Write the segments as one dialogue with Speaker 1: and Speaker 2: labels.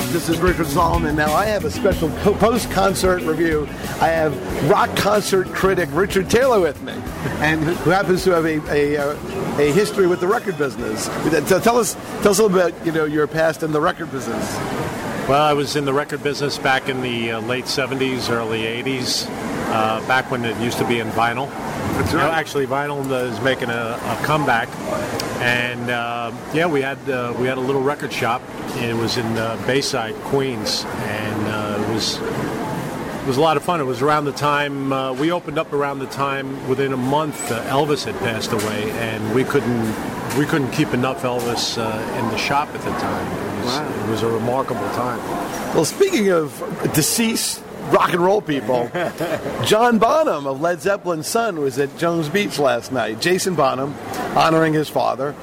Speaker 1: This is Richard Solomon. Now, I have a special post-concert review. I have rock concert critic Richard Taylor with me, and who happens to have a history with the record business. So tell us a little bit, your past in the record business.
Speaker 2: Well, I was in the record business back in the late 70s, early 80s, back when it used to be in vinyl.
Speaker 1: That's right.
Speaker 2: Actually, vinyl is making a comeback, and we had a little record shop. It was in Bayside, Queens, and it was a lot of fun. It was around the time we opened up. Around the time, within a month, Elvis had passed away, and we couldn't keep enough Elvis in the shop at the time. It was a remarkable time.
Speaker 1: Well, speaking of deceased rock and roll people, John Bonham of Led Zeppelin's son was at Jones Beach last night. Jason Bonham, honoring his father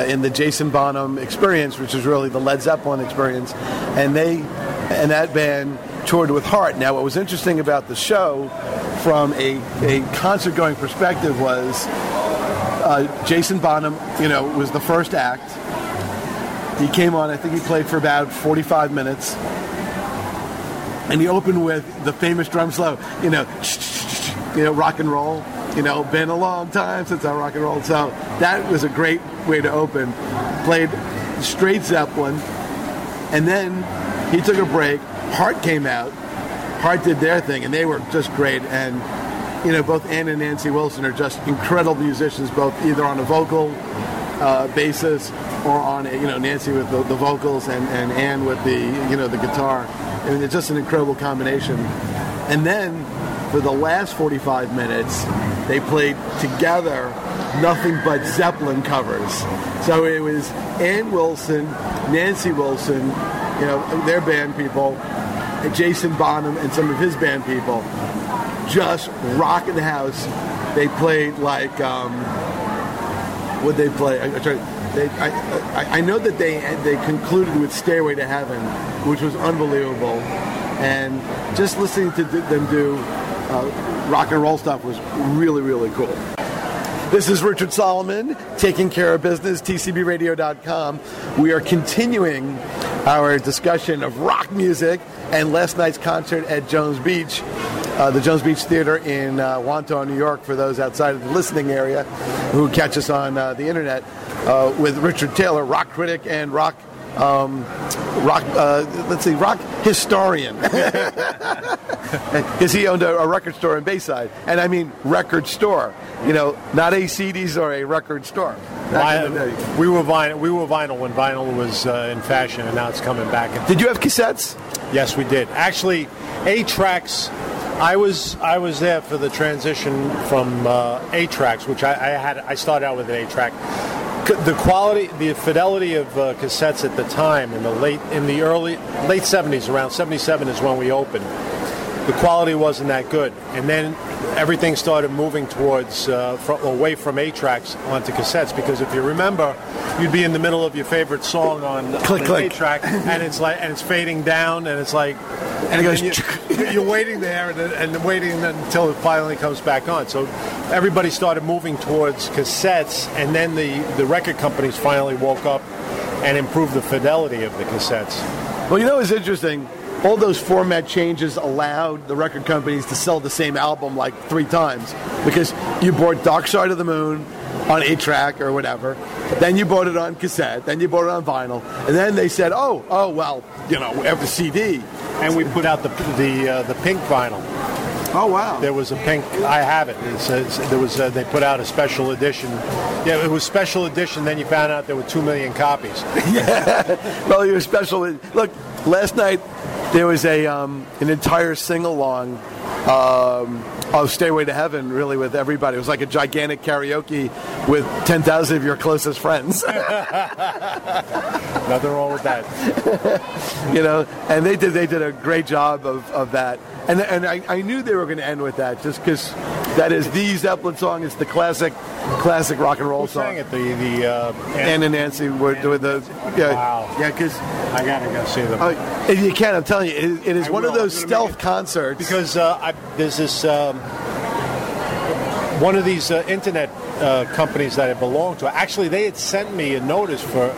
Speaker 1: in the Jason Bonham experience, which is really the Led Zeppelin experience, and that band toured with Heart. Now, what was interesting about the show from a concert-going perspective was Jason Bonham, was the first act. He came on, I think he played for about 45 minutes. And he opened with the famous drum solo, rock and roll. Been a long time since I rock and roll. So that was a great way to open. Played straight Zeppelin. And then he took a break. Heart came out. Heart did their thing, and they were just great. And, both Ann and Nancy Wilson are just incredible musicians, both either on a vocal basis or on, Nancy with the vocals and Ann with the guitar. I mean, it's just an incredible combination. And then, for the last 45 minutes, they played together nothing but Zeppelin covers. So it was Ann Wilson, Nancy Wilson, their band people, and Jason Bonham and some of his band people, just rocking the house. They played like, what'd they play? I know that they concluded with Stairway to Heaven, which was unbelievable, and just listening to them do rock and roll stuff was really, really cool. This is Richard Solomon, taking care of business, TCBRadio.com. We are continuing our discussion of rock music and last night's concert at Jones Beach, the Jones Beach Theater in Wantagh, New York, for those outside of the listening area who catch us on the internet, with Richard Taylor, rock critic and rock historian. Because he owned a record store in Bayside. And I mean record store. Not a CDs or a record store.
Speaker 2: We were vinyl when vinyl was in fashion, and now it's coming back.
Speaker 1: Did you have cassettes?
Speaker 2: Yes, we did. Actually, 8-tracks. I was there for the transition from 8-tracks, which I started out with an 8-track. The quality, the fidelity of cassettes at the time, in the late 70s, around 77 is when we opened. The quality wasn't that good, and then everything started moving towards away from 8-tracks onto cassettes. Because if you remember, you'd be in the middle of your favorite song on an 8-track, and it's fading down, and it's like,
Speaker 1: and it goes.
Speaker 2: You're waiting there and waiting until it finally comes back on. So everybody started moving towards cassettes, and then the record companies finally woke up and improved the fidelity of the cassettes.
Speaker 1: Well, it's interesting. All those format changes allowed the record companies to sell the same album like 3 times, because you bought Dark Side of the Moon on 8-track or whatever, then you bought it on cassette, then you bought it on vinyl, and then they said, well, we have the CD.
Speaker 2: And we put out the pink vinyl.
Speaker 1: Oh, wow.
Speaker 2: There was a pink, I have it. They put out a special edition. Yeah, it was special edition, then you found out there were 2 million copies.
Speaker 1: Yeah, well, it was special. Look, last night there was an entire sing-along of Stairway to Heaven, really, with everybody. It was like a gigantic karaoke with 10,000 of your closest friends.
Speaker 2: Nothing wrong with that.
Speaker 1: And they did a great job of that. And I knew they were going to end with that, just because That is the Zeppelin song. It's the classic rock and roll song.
Speaker 2: Who sang it?
Speaker 1: Ann and Nancy were doing the. Yeah,
Speaker 2: wow.
Speaker 1: Yeah, because
Speaker 2: I gotta go see them.
Speaker 1: If you can, I'm telling you, it is one of those stealth concerts.
Speaker 2: Because there's this one of these internet companies that I belong to. Actually, they had sent me a notice for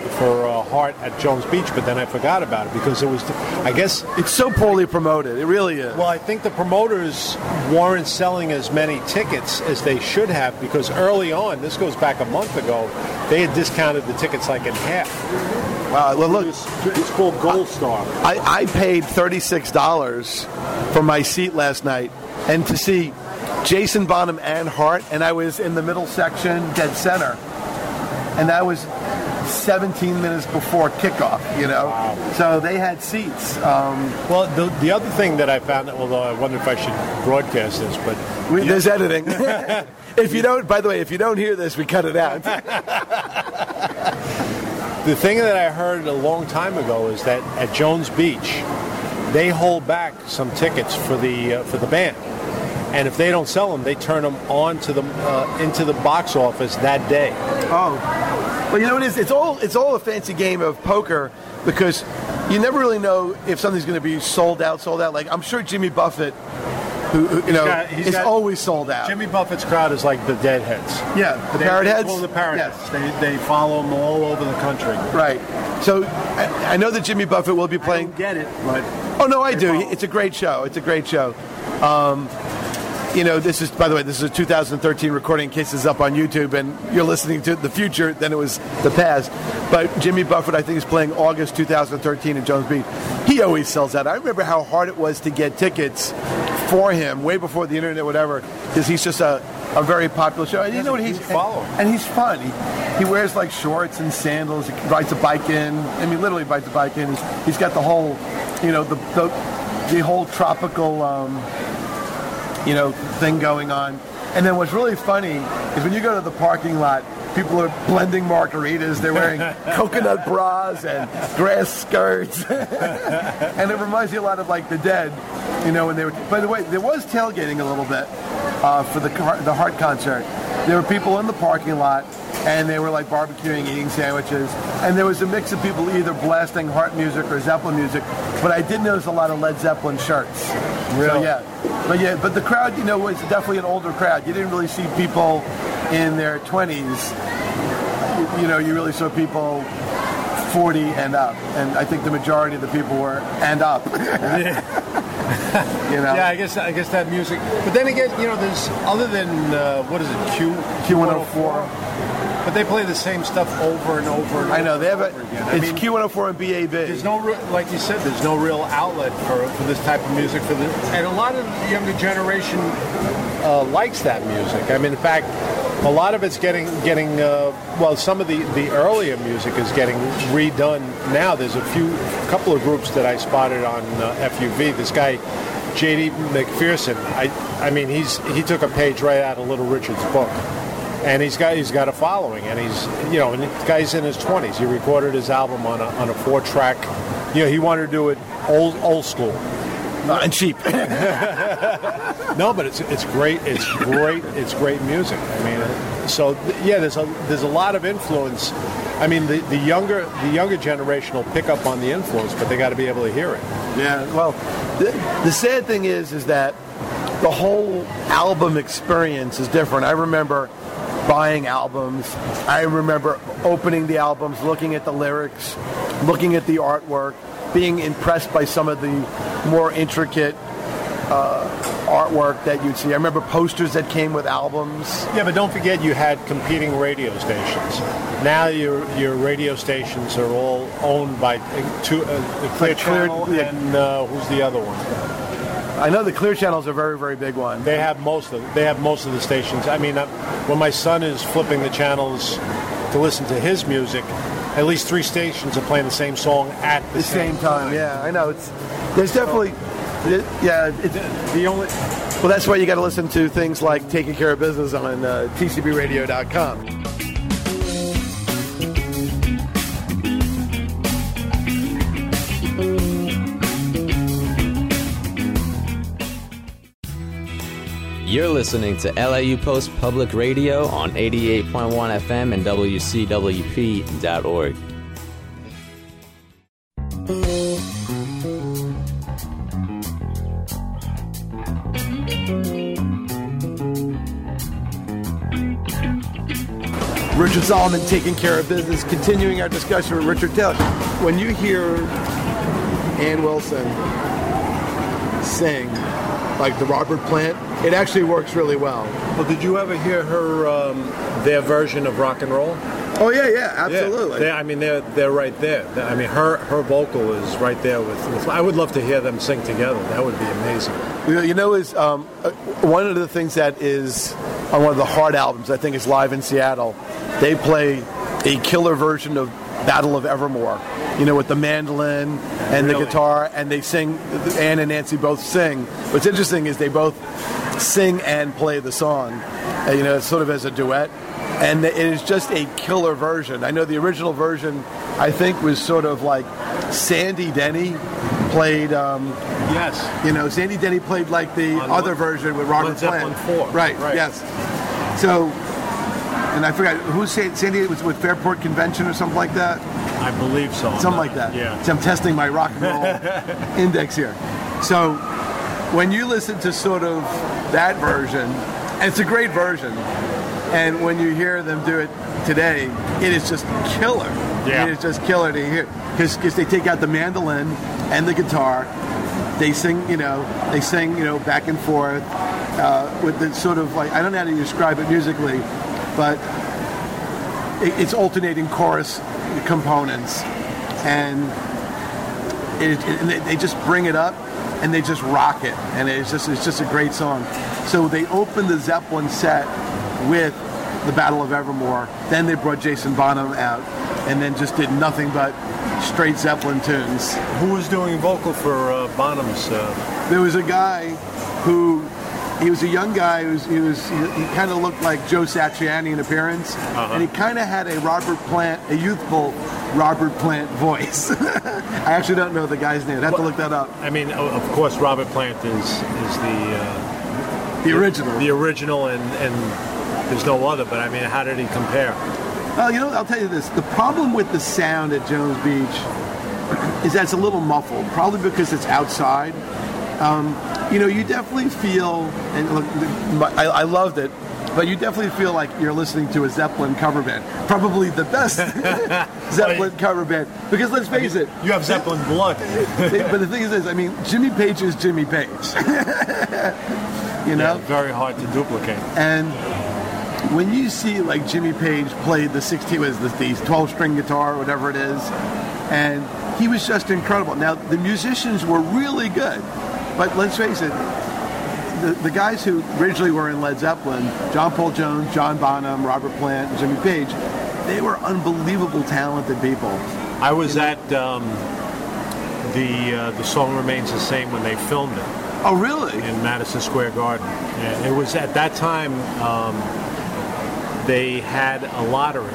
Speaker 2: Heart at Jones Beach, but then I forgot about it because it was, I guess...
Speaker 1: It's so poorly promoted. It really is.
Speaker 2: Well, I think the promoters weren't selling as many tickets as they should have because early on, this goes back a month ago, they had discounted the tickets like in half.
Speaker 1: Wow, well, look.
Speaker 2: It's called Gold Star.
Speaker 1: I paid $36 for my seat last night, and to see Jason Bonham and Heart, and I was in the middle section, dead center, and that was 17 minutes before kickoff, you know.
Speaker 2: Wow.
Speaker 1: So they had seats.
Speaker 2: Well, the other thing that I found, although I wonder if I should broadcast this, but
Speaker 1: there's editing. If you don't, by the way, if you don't hear this, we cut it out.
Speaker 2: The thing that I heard a long time ago is that at Jones Beach, they hold back some tickets for the band. And if they don't sell them, they turn them on to into the box office that day.
Speaker 1: Oh, well, you know what it is? It's all a fancy game of poker because you never really know if something's going to be sold out. Like I'm sure Jimmy Buffett, who is always sold out.
Speaker 2: Jimmy Buffett's crowd is like the Deadheads.
Speaker 1: Yeah, the Parrot Heads.
Speaker 2: Well, the Parrot Heads.
Speaker 1: Yes.
Speaker 2: They follow them all over the country.
Speaker 1: Right. So I know that Jimmy Buffett will be playing.
Speaker 2: I don't get it, but
Speaker 1: oh no, I do. It's a great show. This is, by the way, this is a 2013 recording in case it's up on YouTube and you're listening to the future, then it was the past. But Jimmy Buffett, I think, is playing August 2013 in Jones Beach. He always sells out. I remember how hard it was to get tickets for him way before the internet, whatever, because he's just a very popular show. And you know what he's
Speaker 2: following.
Speaker 1: And he's fun. He wears like shorts and sandals. He rides a bike in. I mean, literally rides a bike in. He's got the whole, the whole tropical... thing going on. And then what's really funny is when you go to the parking lot, people are blending margaritas. They're wearing coconut bras and grass skirts. And it reminds you a lot of like the Dead, when they were... By the way, there was tailgating a little bit for the Heart concert. There were people in the parking lot and they were like barbecuing, eating sandwiches. And there was a mix of people either blasting Heart music or Zeppelin music. But I did notice a lot of Led Zeppelin shirts.
Speaker 2: Really?
Speaker 1: So, but the crowd, was definitely an older crowd. You didn't really see people in their 20s. You really saw people 40 and up. And I think the majority of the people were and up.
Speaker 2: Yeah, I guess that music. But then again, there's other than what is it,
Speaker 1: Q104.
Speaker 2: But they play the same stuff over and over. And
Speaker 1: I know
Speaker 2: over
Speaker 1: they have
Speaker 2: again.
Speaker 1: It's Q104 and BAB.
Speaker 2: There's no, like you said, there's no real outlet for this type of music and a lot of the younger generation likes that music. I mean, in fact, a lot of it's getting some of the earlier music is getting redone now. There's a couple of groups that I spotted on FUV. This guy, J.D. McPherson, I mean, he took a page right out of Little Richard's book. And he's got a following, and he's and the guy's in his 20s. He recorded his album on a 4-track. He wanted to do it old school.
Speaker 1: And cheap.
Speaker 2: No, but it's great. It's great music. I mean, there's a lot of influence. I mean, the younger generation will pick up on the influence, but they got to be able to hear it.
Speaker 1: Yeah. Well, the sad thing is that the whole album experience is different. I remember buying albums. I remember opening the albums, looking at the lyrics, looking at the artwork, being impressed by some of the more intricate artwork that you'd see. I remember posters that came with albums.
Speaker 2: Yeah, but don't forget you had competing radio stations. Now your radio stations are all owned by Clear Channel and who's the other one?
Speaker 1: I know the Clear Channel's a very, very big one.
Speaker 2: They have most of the stations. I mean, when my son is flipping the channels to listen to his music, at least 3 stations are playing the same song at the same time.
Speaker 1: Yeah, I know. There's definitely,
Speaker 2: the only.
Speaker 1: Well, that's why you got to listen to things like Taking Care of Business on TCBRadio.com.
Speaker 3: You're listening to LAU Post Public Radio on 88.1 FM and WCWP.org.
Speaker 1: Richard Solomon taking care of business, continuing our discussion with Richard Taylor. When you hear Ann Wilson sing, like the Robert Plant, it actually works really well.
Speaker 2: Well, did you ever hear her, their version of rock and roll?
Speaker 1: Oh, yeah, absolutely.
Speaker 2: Yeah, they're right there. I mean, her vocal is right there with. I would love to hear them sing together. That would be amazing.
Speaker 1: You know, is one of the things that is on one of the Heart albums, I think it's Live in Seattle, they play a killer version of Battle of Evermore, you know, with the mandolin and the guitar, and they sing, Ann and Nancy both sing. What's interesting is they both sing and play the song, you know, sort of as a duet. And it is just a killer version. I know the original version, I think, was sort of like Sandy Denny played.
Speaker 2: Yes.
Speaker 1: You know, Sandy Denny played like the other version with Robert Plant.
Speaker 2: Led Zeppelin 4.
Speaker 1: Right. Yes. So, and I forgot who's Sandy. It was with Fairport Convention or something like that.
Speaker 2: I believe so.
Speaker 1: Something like that.
Speaker 2: Yeah.
Speaker 1: So I'm testing my rock and roll index here. So when you listen to sort of that version, and it's a great version. And when you hear them do it today, it is just killer.
Speaker 2: Yeah.
Speaker 1: It is just killer to hear. Because they take out the mandolin and the guitar. They sing, back and forth with the sort of like, I don't know how to describe it musically, but it's alternating chorus components. And they just bring it up and they just rock it. And it's just a great song. So they opened the Zeppelin set with the Battle of Evermore. Then they brought Jason Bonham out and then just did nothing but straight Zeppelin tunes.
Speaker 2: Who was doing vocal for Bonham's?
Speaker 1: There was a guy who, he was a young guy, he kind of looked like Joe Satriani in appearance, and he kind of had a youthful Robert Plant voice. I actually don't know the guy's name. I'd have to look that up.
Speaker 2: I mean, of course, Robert Plant is
Speaker 1: the original.
Speaker 2: The original, and there's no other, but I mean, how did he compare?
Speaker 1: Well, I'll tell you this. The problem with the sound at Jones Beach is that it's a little muffled, probably because it's outside. You definitely feel, and look, I loved it, but you definitely feel like you're listening to a Zeppelin cover band. Probably the best Zeppelin cover band. Because let's face it.
Speaker 2: You have Zeppelin blood.
Speaker 1: But the thing is this, Jimmy Page is Jimmy Page.
Speaker 2: Yeah, very hard to duplicate.
Speaker 1: And when you see like Jimmy Page played the 12-string guitar or whatever it is, and he was just incredible. Now the musicians were really good, but let's face it, the guys who originally were in Led Zeppelin, John Paul Jones, John Bonham, Robert Plant, and Jimmy Page, they were unbelievable talented people.
Speaker 2: I was at the Song Remains the Same when they filmed it.
Speaker 1: Oh, really?
Speaker 2: In Madison Square Garden. Yeah, it was at that time. They had a lottery,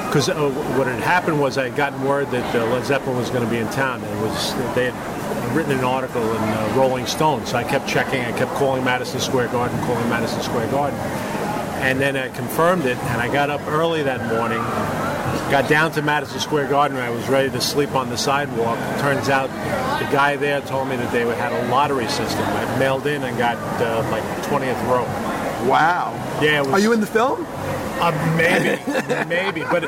Speaker 2: because what had happened was I had gotten word that Led Zeppelin was going to be in town. They had written an article in Rolling Stone, so I kept checking. I kept calling Madison Square Garden, and then I confirmed it. And I got up early that morning, got down to Madison Square Garden, and I was ready to sleep on the sidewalk. Turns out the guy there told me that they had a lottery system. I mailed in and got like 20th row.
Speaker 1: Wow.
Speaker 2: Yeah.
Speaker 1: Are you in the film?
Speaker 2: Maybe, but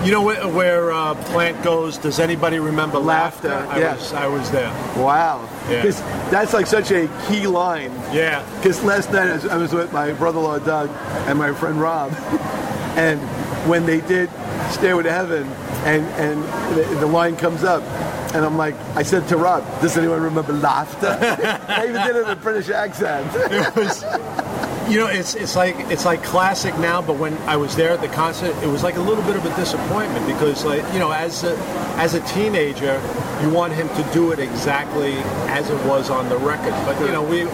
Speaker 2: you know where Plant goes? Does anybody remember Laughter? I was there.
Speaker 1: Wow. Because that's like such a key line.
Speaker 2: Yeah.
Speaker 1: Because last night I was with my brother-in-law Doug and my friend Rob, and when they did Stairway to Heaven, and the line comes up, and I said to Rob, does anyone remember Laughter? I even did it in a British accent.
Speaker 2: It was. It's like classic now, but when I was there at the concert, it was like a little bit of a disappointment because, as a teenager, you want him to do it exactly as it was on the record. But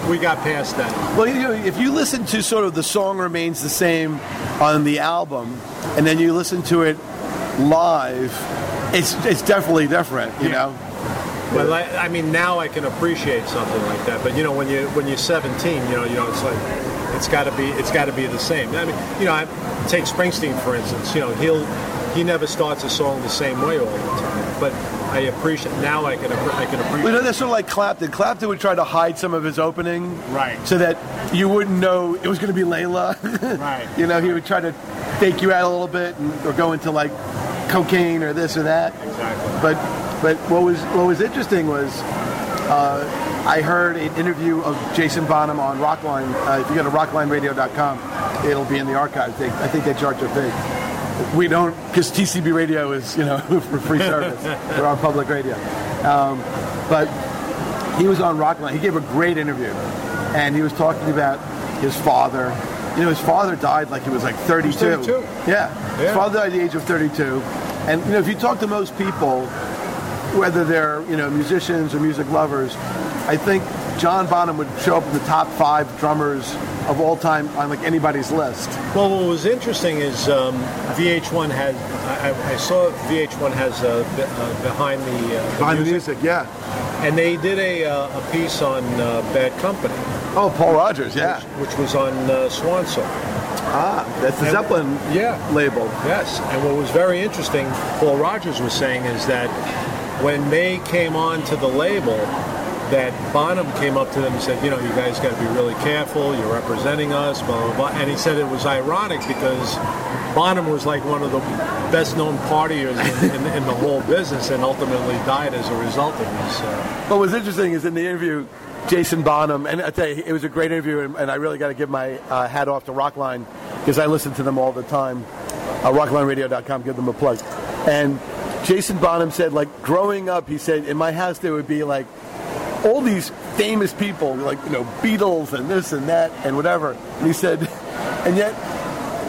Speaker 2: we got past that.
Speaker 1: Well, if you listen to sort of The Song Remains the Same on the album, and then you listen to it live, it's definitely different. You know.
Speaker 2: Well, I mean, now I can appreciate something like that. But when you're 17, it's like it's got to be the same. I mean, I take Springsteen for instance. He never starts a song the same way all the time. But I appreciate now. I can appreciate.
Speaker 1: Well, that's sort of like Clapton. Clapton would try to hide some of his opening,
Speaker 2: right,
Speaker 1: so that you wouldn't know it was going to be Layla.
Speaker 2: Right.
Speaker 1: He would try to fake you out a little bit, or go into like cocaine or this or that.
Speaker 2: Exactly.
Speaker 1: But what was interesting was I heard an interview of Jason Bonham on Rockline. If you go to rocklineradio.com, it'll be in the archives. I think they charge a fee. We don't, because TCB Radio is for free service. We're on public radio. But he was on Rockline. He gave a great interview, and he was talking about his father. His father died like he was like 32.
Speaker 2: 32.
Speaker 1: Yeah. His father died at the age of 32. And if you talk to most people, whether they're musicians or music lovers, I think John Bonham would show up in the top 5 drummers of all time on like anybody's list.
Speaker 2: Well, what was interesting is VH1 has. I saw VH1 has behind the
Speaker 1: music, yeah.
Speaker 2: And they did a piece on Bad Company.
Speaker 1: Oh, Paul Rogers, yeah.
Speaker 2: Which was on Swan Song.
Speaker 1: That's the Zeppelin label.
Speaker 2: Yes, and what was very interesting, Paul Rogers was saying, is that when they came on to the label, that Bonham came up to them and said, you guys got to be really careful, you're representing us, blah, blah, blah. And he said it was ironic because Bonham was like one of the best-known partiers in the whole business, and ultimately died as a result of this.
Speaker 1: What was interesting is in the interview, Jason Bonham, and I tell you, it was a great interview, and I really got to give my hat off to Rockline, because I listen to them all the time. RocklineRadio.com, give them a plug. And Jason Bonham said, like, growing up, he said, in my house there would be, like, all these famous people, like, Beatles and this and that and whatever. And he said, and yet,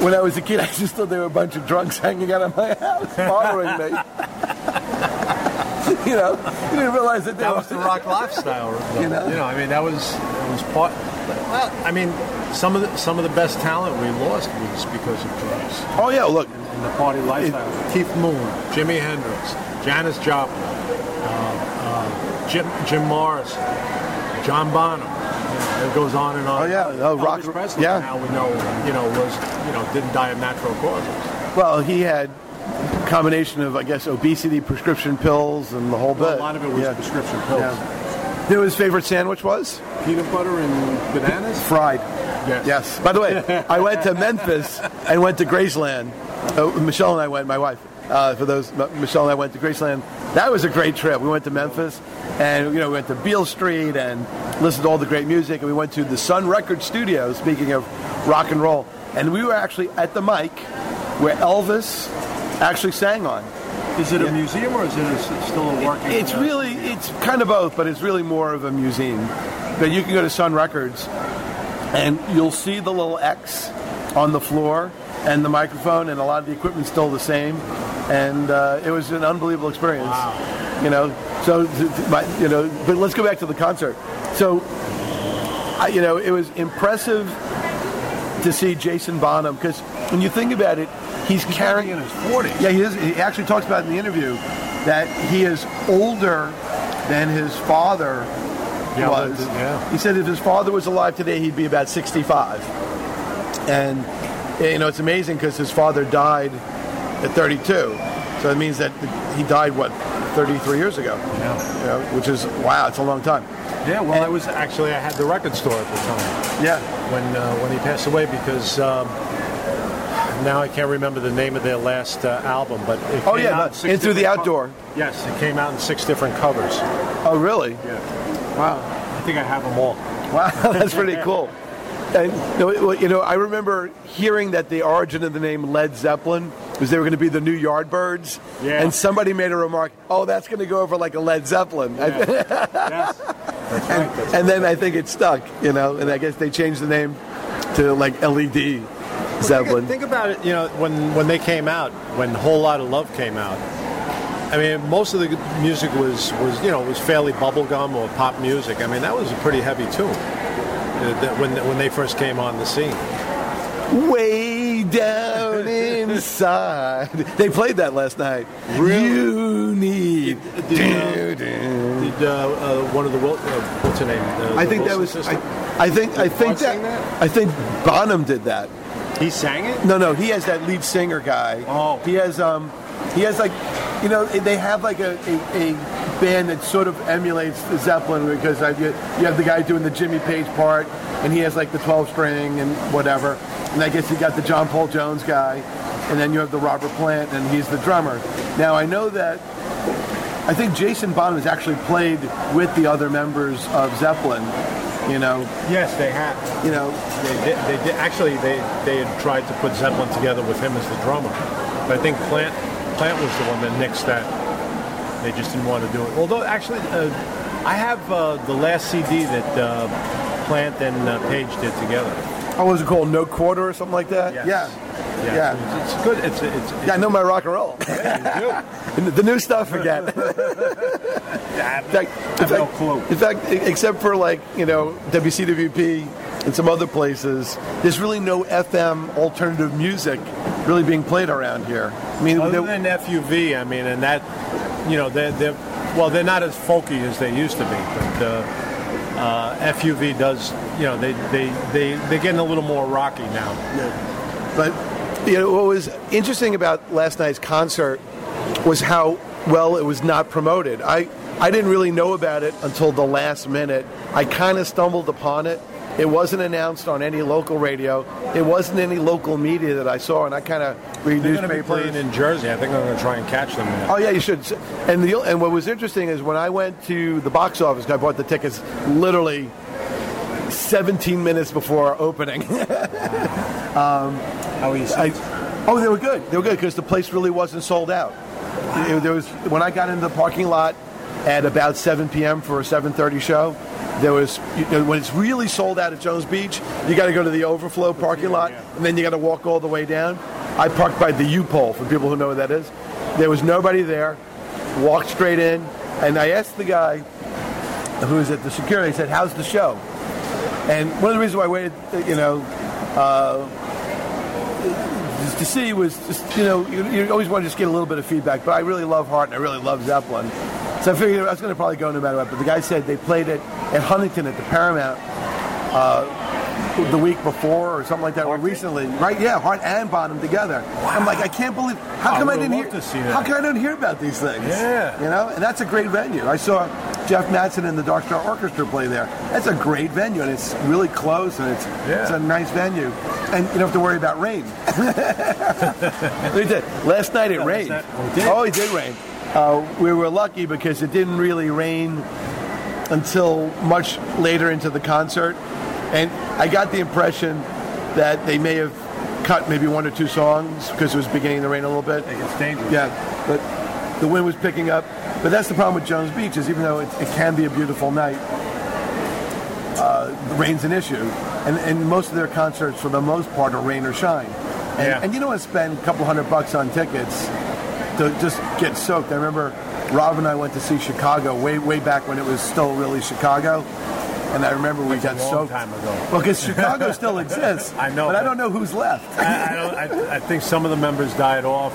Speaker 1: when I was a kid, I just thought there were a bunch of drunks hanging out of my house, bothering me. You didn't realize that
Speaker 2: was the rock lifestyle. I mean, that was part. Well, I mean, some of the best talent we lost was because of drugs.
Speaker 1: Oh yeah, look,
Speaker 2: in the party lifestyle. Keith Moon, Jimi Hendrix, Janis Joplin, Jim Morris, John Bonham. It goes on and on.
Speaker 1: Oh yeah,
Speaker 2: Elvis Presley.
Speaker 1: Yeah.
Speaker 2: Now we know, didn't die of natural causes.
Speaker 1: Well, he had a combination of, I guess, obesity, prescription pills, and the whole bit.
Speaker 2: A lot of it was prescription pills.
Speaker 1: Yeah. You know what his favorite sandwich was?
Speaker 2: Peanut butter and bananas?
Speaker 1: Fried.
Speaker 2: Yes.
Speaker 1: By the way, I went to Memphis and went to Graceland. Michelle and I went, my wife. Michelle and I went to Graceland. That was a great trip. We went to Memphis, and we went to Beale Street and listened to all the great music. And we went to the Sun Record Studio. Speaking of rock and roll, and we were actually at the mic where Elvis actually sang on.
Speaker 2: Is it a museum or is it still a working?
Speaker 1: It's kind of both, but it's really more of a museum. But you can go to Sun Records, and you'll see the little X on the floor and the microphone, and a lot of the equipment's still the same. And it was an unbelievable experience.
Speaker 2: Wow.
Speaker 1: But let's go back to the concert. So, it was impressive to see Jason Bonham, because when you think about it, he's carrying
Speaker 2: in his 40s.
Speaker 1: Yeah, he is. He actually talks about in the interview that he is older than his father was.
Speaker 2: Yeah.
Speaker 1: He said if his father was alive today, he'd be about 65. And it's amazing because his father died at 32, so it means that he died 33 years ago.
Speaker 2: Yeah.
Speaker 1: Which is it's a long time.
Speaker 2: Yeah. Well, I had the record store at the time.
Speaker 1: Yeah.
Speaker 2: When he passed away, because now I can't remember the name of their last album, but it came out in
Speaker 1: Into the Outdoor.
Speaker 2: Yes, it came out in 6 different covers.
Speaker 1: Oh, really?
Speaker 2: Yeah.
Speaker 1: Wow.
Speaker 2: I think I have them all.
Speaker 1: Wow, that's pretty cool. And I remember hearing that the origin of the name Led Zeppelin was they were going to be the new Yardbirds.
Speaker 2: Yeah.
Speaker 1: And somebody made a remark, "Oh, that's going to go over like a Led Zeppelin."
Speaker 2: Yeah. Yes. That's right.
Speaker 1: And then I think it stuck, and I guess they changed the name to like LED Zeppelin.
Speaker 2: Think about it, when they came out, when Whole Lotta Love came out. I mean, most of the music was fairly bubblegum or pop music. I mean, that was a pretty heavy tune when they first came on the scene.
Speaker 1: Way down in inside. They played that last night.
Speaker 2: Really?
Speaker 1: You need.
Speaker 2: Did one of the what's her name?
Speaker 1: I think that was. I think
Speaker 2: sing that?
Speaker 1: I think Bonham did that.
Speaker 2: He sang it?
Speaker 1: No. He has that lead singer guy.
Speaker 2: Oh.
Speaker 1: He has like, you know, they have like a band that sort of emulates the Zeppelin because you have the guy doing the Jimmy Page part, and he has like the 12-string and whatever. And I guess you got the John Paul Jones guy, and then you have the Robert Plant, and he's the drummer. Now I know that I think Jason Bonham has actually played with the other members of Zeppelin. You know.
Speaker 2: Yes, they have.
Speaker 1: You know,
Speaker 2: they did. Actually, they had tried to put Zeppelin together with him as the drummer, but I think Plant was the one that nixed that. They just didn't want to do it. Although, actually, I have the last CD that Plant and Page did together.
Speaker 1: Oh, was it called No Quarter or something like that?
Speaker 2: Yes. Yeah. It's good. It's
Speaker 1: yeah, I know my rock and roll.
Speaker 2: Yeah, you do.
Speaker 1: The new stuff, forget.
Speaker 2: I have no clue.
Speaker 1: In fact, except for like, you know, WCWP and some other places, there's really no FM alternative music really being played around here. I mean,
Speaker 2: other than FUV, I mean, and that, you know, they're not as folky as they used to be, but FUV does, you know, they're getting a little more rocky now.
Speaker 1: Yeah. But you know, what was interesting about last night's concert was how well it was not promoted. I didn't really know about it until the last minute. I kind of stumbled upon it. It wasn't announced on any local radio. It wasn't any local media that I saw, and I kind of read
Speaker 2: They're
Speaker 1: newspapers.
Speaker 2: They're going to be playing in Jersey. I think I'm going to try and catch them there.
Speaker 1: Oh, yeah, you should. And what was interesting is when I went to the box office, I bought the tickets literally 17 minutes before opening.
Speaker 2: How are you seeing?
Speaker 1: They were good. They were good because the place really wasn't sold out. There was when I got into the parking lot at about 7 p.m. for a 7:30 show. There was, you know, when it's really sold out at Jones Beach, you got to go to the overflow parking lot, and then you got to walk all the way down. I parked by the U-Pole, for people who know what that is. There was nobody there. Walked straight in, and I asked the guy who was at the security, I said, "How's the show?" And one of the reasons why I waited, you know, to see was just, you know, you always want to just get a little bit of feedback, but I really love Heart and I really love Zeppelin. So I figured I was going to probably go no matter what, but the guy said they played it at Huntington at the Paramount the week before or something like that, or recently. Right, yeah, Heart and Bonham together. Wow. I'm like, I can't believe, how come I didn't hear about these things?
Speaker 2: Yeah.
Speaker 1: You know, and that's a great venue. I saw Jeff Mattson and the Dark Star Orchestra play there. That's a great venue, and it's really close, and it's a nice venue. And you don't have to worry about rain. Last night it rained. It did rain. We were lucky because it didn't really rain until much later into the concert. And I got the impression that they may have cut maybe one or two songs because it was beginning to rain a little bit.
Speaker 2: It's dangerous.
Speaker 1: Yeah, but the wind was picking up. But that's the problem with Jones Beach is even though it can be a beautiful night, the rain's an issue. And most of their concerts, for the most part, are rain or shine. And you don't want to spend a couple $100 on tickets to just get soaked. I remember Rob and I went to see Chicago way back when it was still really Chicago. And I remember we got soaked.
Speaker 2: Time ago.
Speaker 1: Well, because Chicago still exists.
Speaker 2: I know.
Speaker 1: But I don't know who's left.
Speaker 2: I think some of the members died off.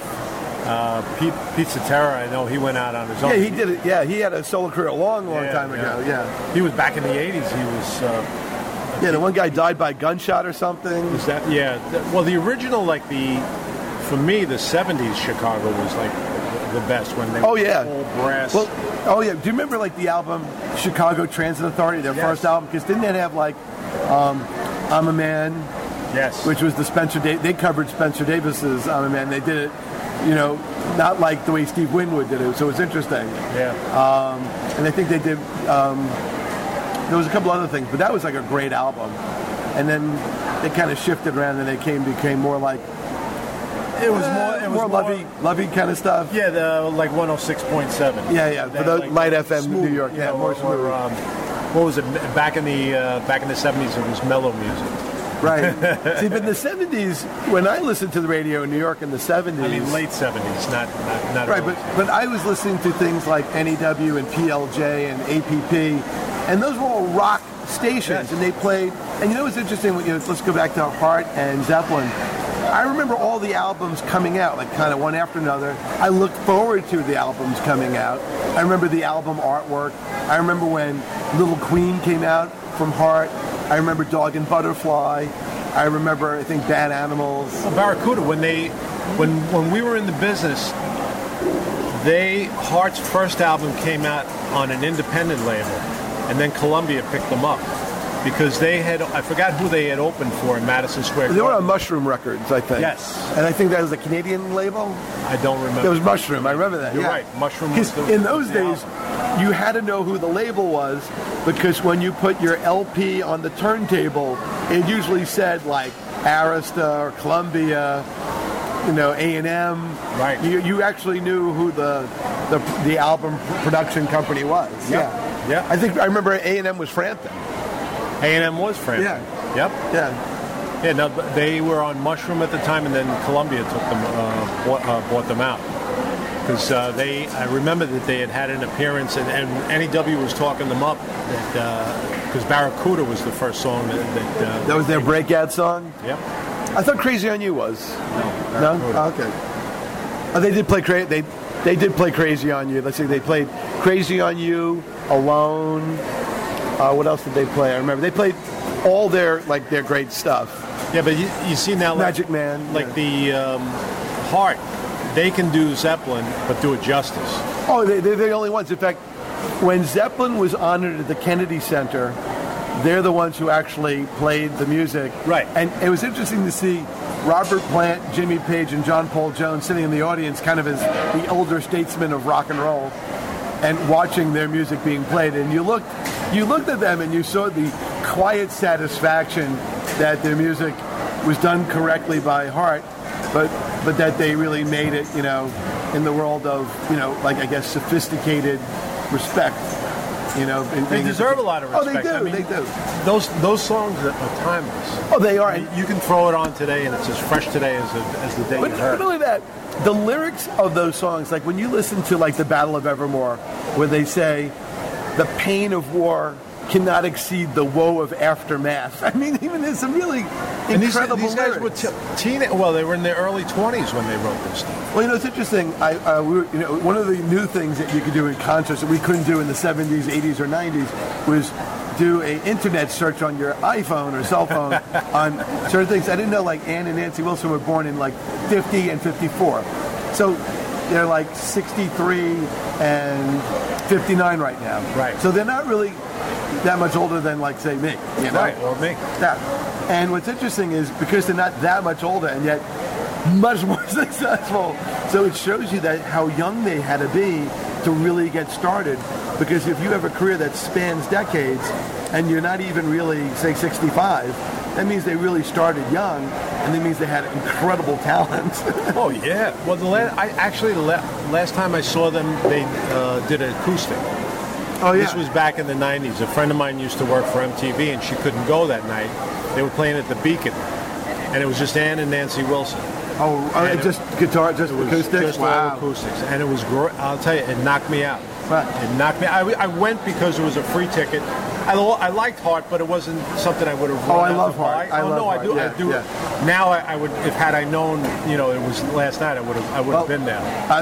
Speaker 2: Pete Cetera, I know he went out on his own.
Speaker 1: Yeah, he did it. Yeah, he had a solo career a long time ago. Yeah.
Speaker 2: He was back in the 80s. He was...
Speaker 1: the one guy died by gunshot or something.
Speaker 2: Is that... Yeah. Well, the original, for me, the 70s Chicago was, the best when they were all brass.
Speaker 1: Well, do you remember, the album Chicago Transit Authority, their first album? Because didn't it have, I'm a Man?
Speaker 2: Yes.
Speaker 1: Which was the Spencer Davis. They covered Spencer Davis's I'm a Man. They did it, not like the way Steve Winwood did it. So it was interesting.
Speaker 2: Yeah.
Speaker 1: And I think they did... there was a couple other things, but that was, a great album. And then they kind of shifted around and they became more like... It was more lovey kind of stuff.
Speaker 2: Yeah, 106.7.
Speaker 1: Yeah. For the Light FM
Speaker 2: smooth,
Speaker 1: New York. Yeah, more smooth.
Speaker 2: What was it? Back in the 70s, it was mellow music.
Speaker 1: Right. See, but in the 70s, when I listened to the radio in New York in the 70s... I mean,
Speaker 2: late 70s, not
Speaker 1: right, but I was listening to things like NEW and PLJ and APP, and those were all rock stations, and they played... And what's interesting? Let's go back to Heart and Zeppelin. I remember all the albums coming out, like kind of one after another. I looked forward to the albums coming out. I remember the album artwork. I remember when Little Queen came out from Heart. I remember Dog and Butterfly. I remember, I think, Bad Animals.
Speaker 2: Well, Barracuda, when we were in the business, Heart's first album came out on an independent label, and then Columbia picked them up because I forgot who they had opened for in Madison Square Garden.
Speaker 1: They were on Mushroom Records, I think.
Speaker 2: Yes.
Speaker 1: And I think that was a Canadian label.
Speaker 2: I don't remember.
Speaker 1: It was Mushroom, I remember that.
Speaker 2: You're right, Mushroom was
Speaker 1: in those days, you had to know who the label was because when you put your LP on the turntable, it usually said like Arista or Columbia, A&M.
Speaker 2: Right.
Speaker 1: You actually knew who the album production company was.
Speaker 2: Yep. Yeah.
Speaker 1: I remember A&M was Frampton.
Speaker 2: A&M was Frampton.
Speaker 1: Yeah.
Speaker 2: Yep.
Speaker 1: Yeah.
Speaker 2: Yeah. No, they were on Mushroom at the time, and then Columbia took them, bought them out. Because I remember that they had an appearance, and NEW was talking them up. Because Barracuda was the first song that
Speaker 1: was their breakout song.
Speaker 2: Yep.
Speaker 1: I thought "Crazy on You" was. No. Oh, okay. Oh, they did play They did play "Crazy on You." Let's see, they played "Crazy on You," "Alone." What else did they play? I remember they played all their great stuff.
Speaker 2: Yeah, but you see now,
Speaker 1: Magic Man,
Speaker 2: the Heart. They can do Zeppelin, but do it justice.
Speaker 1: Oh, they're the only ones. In fact, when Zeppelin was honored at the Kennedy Center, they're the ones who actually played the music.
Speaker 2: Right.
Speaker 1: And it was interesting to see Robert Plant, Jimmy Page, and John Paul Jones sitting in the audience kind of as the elder statesmen of rock and roll and watching their music being played. And you looked at them and you saw the quiet satisfaction that their music was done correctly by Heart, but that they really made it, in the world of, I guess, sophisticated respect.
Speaker 2: They deserve a lot of respect.
Speaker 1: Oh, they do.
Speaker 2: Those songs are timeless.
Speaker 1: Oh, they are.
Speaker 2: You can throw it on today, and it's as fresh today as the day you heard.
Speaker 1: Not only that, the lyrics of those songs, like when you listen to the Battle of Evermore, where they say, "The pain of war cannot exceed the woe of aftermath." I mean, even there's some really incredible
Speaker 2: these guys
Speaker 1: lyrics.
Speaker 2: were they were in their early 20s when they wrote this stuff.
Speaker 1: Well, it's interesting. One of the new things that you could do in concerts that we couldn't do in the 70s, 80s, or 90s was do an internet search on your iPhone or cell phone on certain things. I didn't know Ann and Nancy Wilson were born in 50 and 54. So they're 63 and 59 right now.
Speaker 2: Right.
Speaker 1: So they're not really that much older than say me.
Speaker 2: Right, or me.
Speaker 1: Yeah. And what's interesting is because they're not that much older and yet much more successful, so it shows you that how young they had to be to really get started. Because if you have a career that spans decades and you're not even really, say, 65, that means they really started young, and that means they had incredible talent.
Speaker 2: Oh, yeah. Well, the last time I saw them, they did an acoustic.
Speaker 1: Oh, yeah.
Speaker 2: This was back in the 90s. A friend of mine used to work for MTV, and she couldn't go that night. They were playing at the Beacon, and it was just Ann and Nancy Wilson.
Speaker 1: Just guitar, just acoustics?
Speaker 2: Just all acoustics. And it was great. I'll tell you, it knocked me out.
Speaker 1: Right.
Speaker 2: It knocked me out. I went because it was a free ticket. I liked Heart, but it wasn't something I would have.
Speaker 1: I love Heart.
Speaker 2: I do.
Speaker 1: Yeah,
Speaker 2: I do.
Speaker 1: Yeah.
Speaker 2: Now I would, if had I known, it was last night, I would have been there.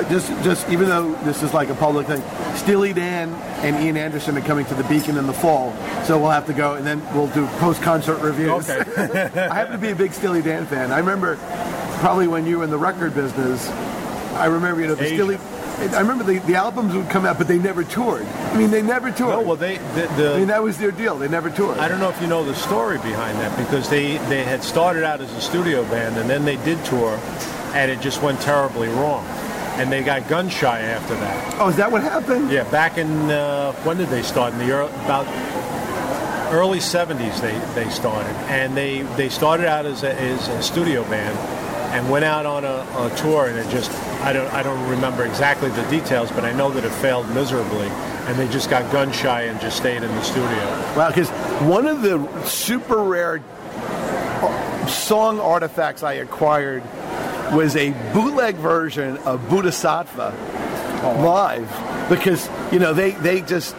Speaker 1: Just even though this is a public thing, Steely Dan and Ian Anderson are coming to the Beacon in the fall, so we'll have to go, and then we'll do post-concert reviews.
Speaker 2: Okay.
Speaker 1: I happen to be a big Steely Dan fan. I remember probably when you were in the record business. I remember the Steely. I remember the albums would come out, but they never toured. I mean, they never toured.
Speaker 2: No, well,
Speaker 1: that was their deal. They never toured.
Speaker 2: I don't know if you know the story behind that, because they had started out as a studio band, and then they did tour, and it just went terribly wrong. And they got gun shy after that.
Speaker 1: Oh, is that what happened?
Speaker 2: Yeah, back in, when did they start? In the early 70s they started. And they started out as a studio band, and went out on a tour, and it just, I don't remember exactly the details, but I know that it failed miserably, and they just got gun shy and just stayed in the studio.
Speaker 1: Wow, because one of the super rare song artifacts I acquired was a bootleg version of Bodhisattva live, because they just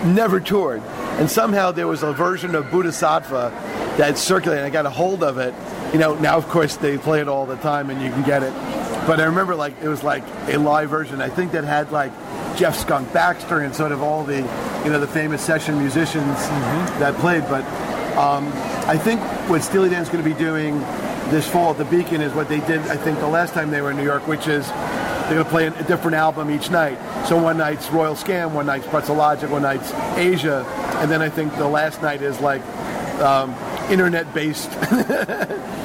Speaker 1: never toured, and somehow there was a version of Bodhisattva that circulated. I got a hold of it, now of course they play it all the time and you can get it. But I remember like it was like a live version. I think that had like Jeff Skunk Baxter and sort of all the, the famous session musicians that played. But I think what Steely Dan's going to be doing this fall at the Beacon is what they did, I think, the last time they were in New York, which is they're going to play a different album each night. So one night's Royal Scam, one night's Pretzel Logic, one night's Asia, and then I think the last night is like internet-based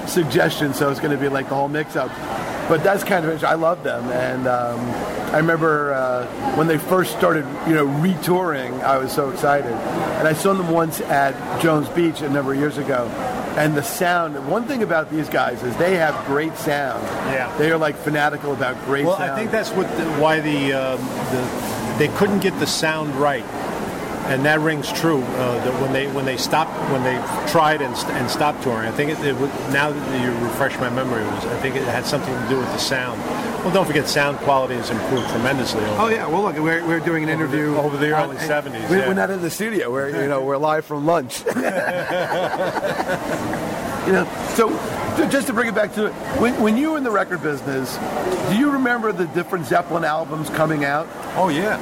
Speaker 1: suggestion. So it's going to be like the whole mix-up. But that's kind of interesting. I love them, and I remember when they first started, retouring, I was so excited. And I saw them once at Jones Beach a number of years ago. And the sound, one thing about these guys is they have great sound. Yeah. They are like fanatical about great sound.
Speaker 2: Well, I think that's why they couldn't get the sound right. And that rings true. That when they tried and stopped touring, I think now that you refresh my memory, I think it had something to do with the sound. Well, don't forget, sound quality has improved tremendously.
Speaker 1: Yeah. Well, look, we're doing an interview
Speaker 2: over the early '70s.
Speaker 1: We're not in the studio. We're live from lunch. So just to bring it back to it, when you were in the record business, do you remember the different Zeppelin albums coming out?
Speaker 2: Oh yeah.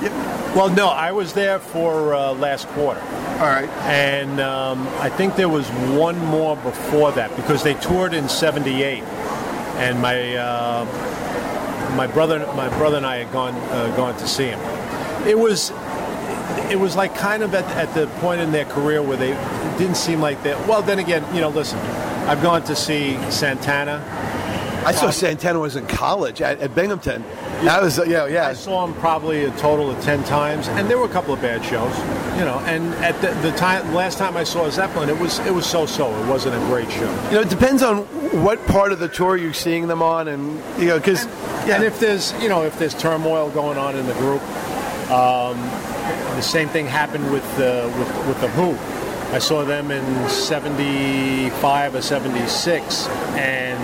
Speaker 2: Well, no, I was there for last quarter.
Speaker 1: All right.
Speaker 2: And I think there was one more before that because they toured in '78, and my brother and I had gone to see him. It was like kind of at the point in their career where they didn't seem like they. Well, then again, listen, I've gone to see Santana.
Speaker 1: I saw Santana was in college at Binghamton. That was
Speaker 2: I saw him probably a total of 10 times, and there were a couple of bad shows, And at the last time I saw Zeppelin, it was so-so. It wasn't a great show.
Speaker 1: It depends on what part of the tour you're seeing them on, and because
Speaker 2: and if there's turmoil going on in the group, the same thing happened with the Who. I saw them in '75 or '76, and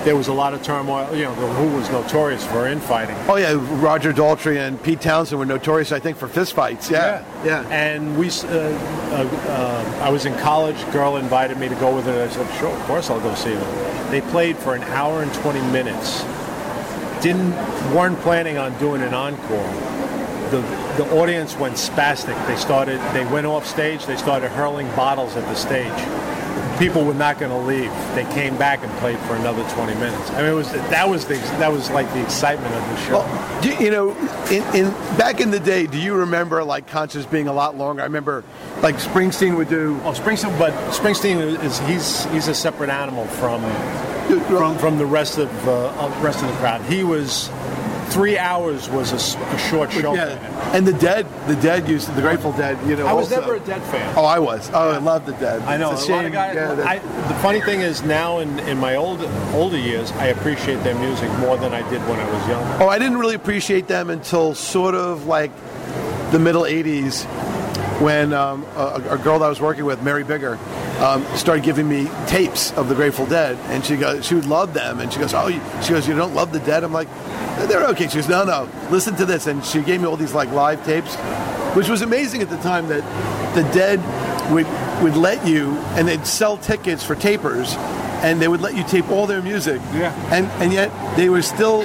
Speaker 2: there was a lot of turmoil. The Who was notorious for infighting.
Speaker 1: Oh yeah, Roger Daltrey and Pete Townsend were notorious, I think, for fistfights. Yeah.
Speaker 2: And I was in college. A girl invited me to go with her. I said, sure, of course I'll go see them. They played for an hour and 20 minutes. Weren't planning on doing an encore. The audience went spastic. They went off stage. They started hurling bottles at the stage. People were not going to leave. They came back and played for another 20 minutes. I mean, that was like the excitement of the show.
Speaker 1: Well, back in the day, do you remember like concerts being a lot longer? I remember like Springsteen would do.
Speaker 2: Oh, Springsteen he's a separate animal from the rest of the crowd. He was. 3 hours was a short show.
Speaker 1: Yeah, and the Dead used to, the Grateful Dead.
Speaker 2: I was never a Dead fan.
Speaker 1: Oh, I was. Oh, I love the Dead.
Speaker 2: I know.
Speaker 1: It's a shame.
Speaker 2: Lot of guys. The funny thing is, now in my older years, I appreciate their music more than I did when I was younger.
Speaker 1: Oh, I didn't really appreciate them until sort of like the middle '80s, when a girl that I was working with, Mary Bigger, started giving me tapes of the Grateful Dead, and she would love them, and she goes, you don't love the Dead? I'm like, they're okay. She goes, no, listen to this, and she gave me all these like live tapes, which was amazing at the time that the Dead would let you, and they'd sell tickets for tapers, and they would let you tape all their music, and yet they were still,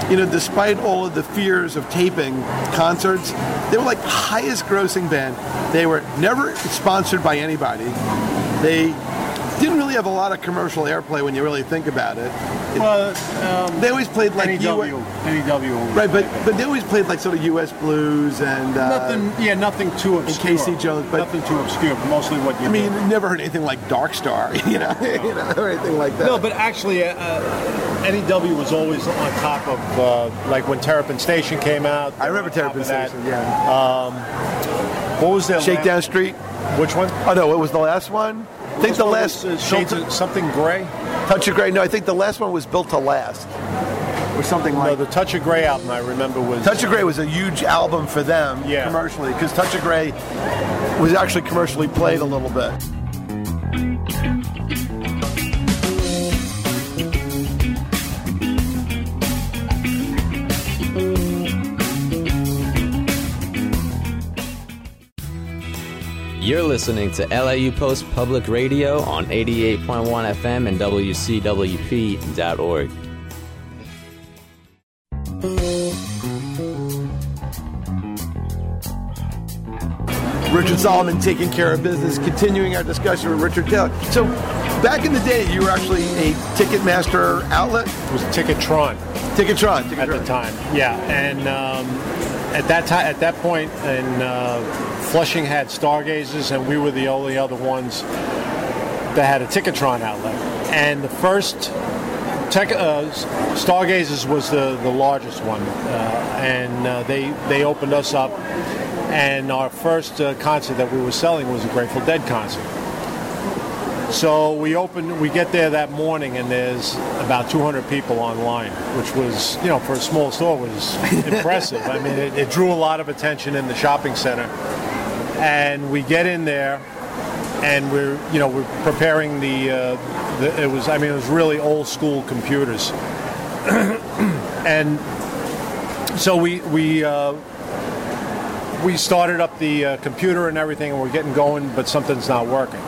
Speaker 1: despite all of the fears of taping concerts, they were like highest grossing band. They were never sponsored by anybody. They didn't really have a lot of commercial airplay when you really think about it. They always played like
Speaker 2: NEW.
Speaker 1: Right, but they always played like sort of U.S. blues and
Speaker 2: nothing too obscure.
Speaker 1: And Casey Jones, but
Speaker 2: nothing too obscure. But mostly what you.
Speaker 1: I mean, you never heard anything like Dark Star, or anything like that.
Speaker 2: No, but actually, NEW was always on top of like when Terrapin Station came out.
Speaker 1: I remember Terrapin Station.
Speaker 2: What was their
Speaker 1: Shakedown Street?
Speaker 2: Which one?
Speaker 1: Oh no, it was the last one. I think the last
Speaker 2: Shades of something gray.
Speaker 1: Touch of Grey. No, I think the last one was Built to Last, or something like.
Speaker 2: No, the Touch of Grey album I remember was.
Speaker 1: Touch of Grey was a huge album for them commercially, because Touch of Grey was actually commercially played a little bit.
Speaker 3: You're listening to LAU Post Public Radio on 88.1 FM and WCWP.org.
Speaker 1: Richard Solomon taking care of business, continuing our discussion with Richard Taylor. So, back in the day, you were actually a Ticketmaster outlet?
Speaker 2: It was Ticketron.
Speaker 1: Ticketron.
Speaker 2: At the time, yeah. And at that point, Flushing had Stargazers, and we were the only other ones that had a Ticketron outlet. And the first Stargazers was the largest one, and they opened us up. And our first concert that we were selling was a Grateful Dead concert. So we get there that morning, and there's about 200 people online, which was, for a small store, was impressive. I mean, it drew a lot of attention in the shopping center. And we get in there, and we're preparing it was really old school computers. And so we started up the computer and everything, and we're getting going, but something's not working.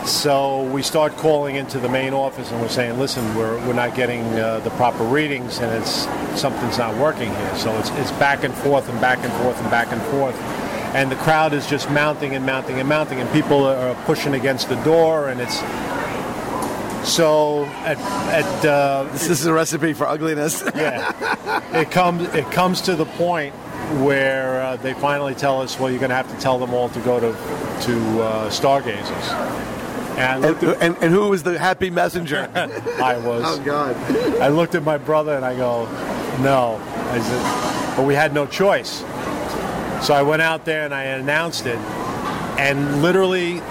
Speaker 2: So we start calling into the main office, and we're saying, listen, we're not getting the proper readings, and something's not working here. So it's back and forth and back and forth and back and forth. And the crowd is just mounting and mounting and mounting, and people are pushing against the door, and it's... So
Speaker 1: this is a recipe for ugliness.
Speaker 2: Yeah. It comes to the point where they finally tell us, well, you're going to have to tell them all to go to Stargazers. And
Speaker 1: who was the happy messenger?
Speaker 2: I was.
Speaker 1: Oh, God.
Speaker 2: I looked at my brother and I go, no. I said, but we had no choice. So I went out there and I announced it. And literally,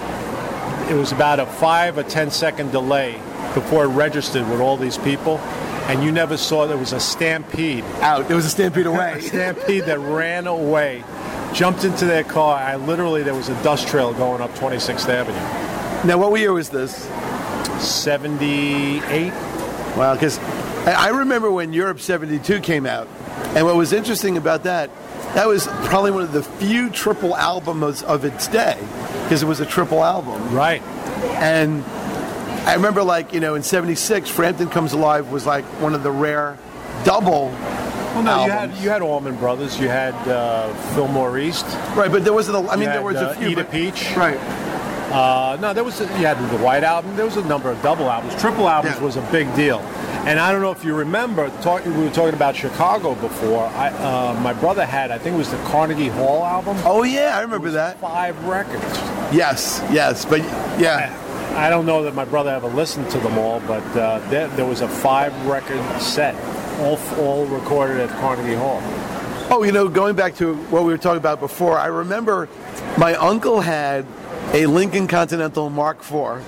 Speaker 2: it was about a 5 or 10 second delay before it registered with all these people. And you never saw there was a stampede.
Speaker 1: Out. There was a stampede away.
Speaker 2: A stampede that ran away, jumped into their car. There was a dust trail going up 26th Avenue.
Speaker 1: Now, what year was this?
Speaker 2: 78.
Speaker 1: Wow, because I remember when Europe 72 came out. And what was interesting about that was probably one of the few triple albums of its day, because it was a triple album.
Speaker 2: Right.
Speaker 1: And I remember, in 76, Frampton Comes Alive was like one of the rare double albums.
Speaker 2: You had Allman Brothers, you had Fillmore East.
Speaker 1: Right, but there wasn't there was a few.
Speaker 2: Eat a Peach.
Speaker 1: Right.
Speaker 2: You had the White Album. There was a number of double albums. Triple albums was a big deal. And I don't know if you remember, we were talking about Chicago before. My brother had, I think it was the Carnegie Hall album.
Speaker 1: Oh, yeah, I remember that.
Speaker 2: 5 records.
Speaker 1: Yes, but yeah.
Speaker 2: I don't know that my brother ever listened to them all, but there was a 5-record set, all recorded at Carnegie Hall.
Speaker 1: Oh, going back to what we were talking about before, I remember my uncle had a Lincoln Continental Mark IV,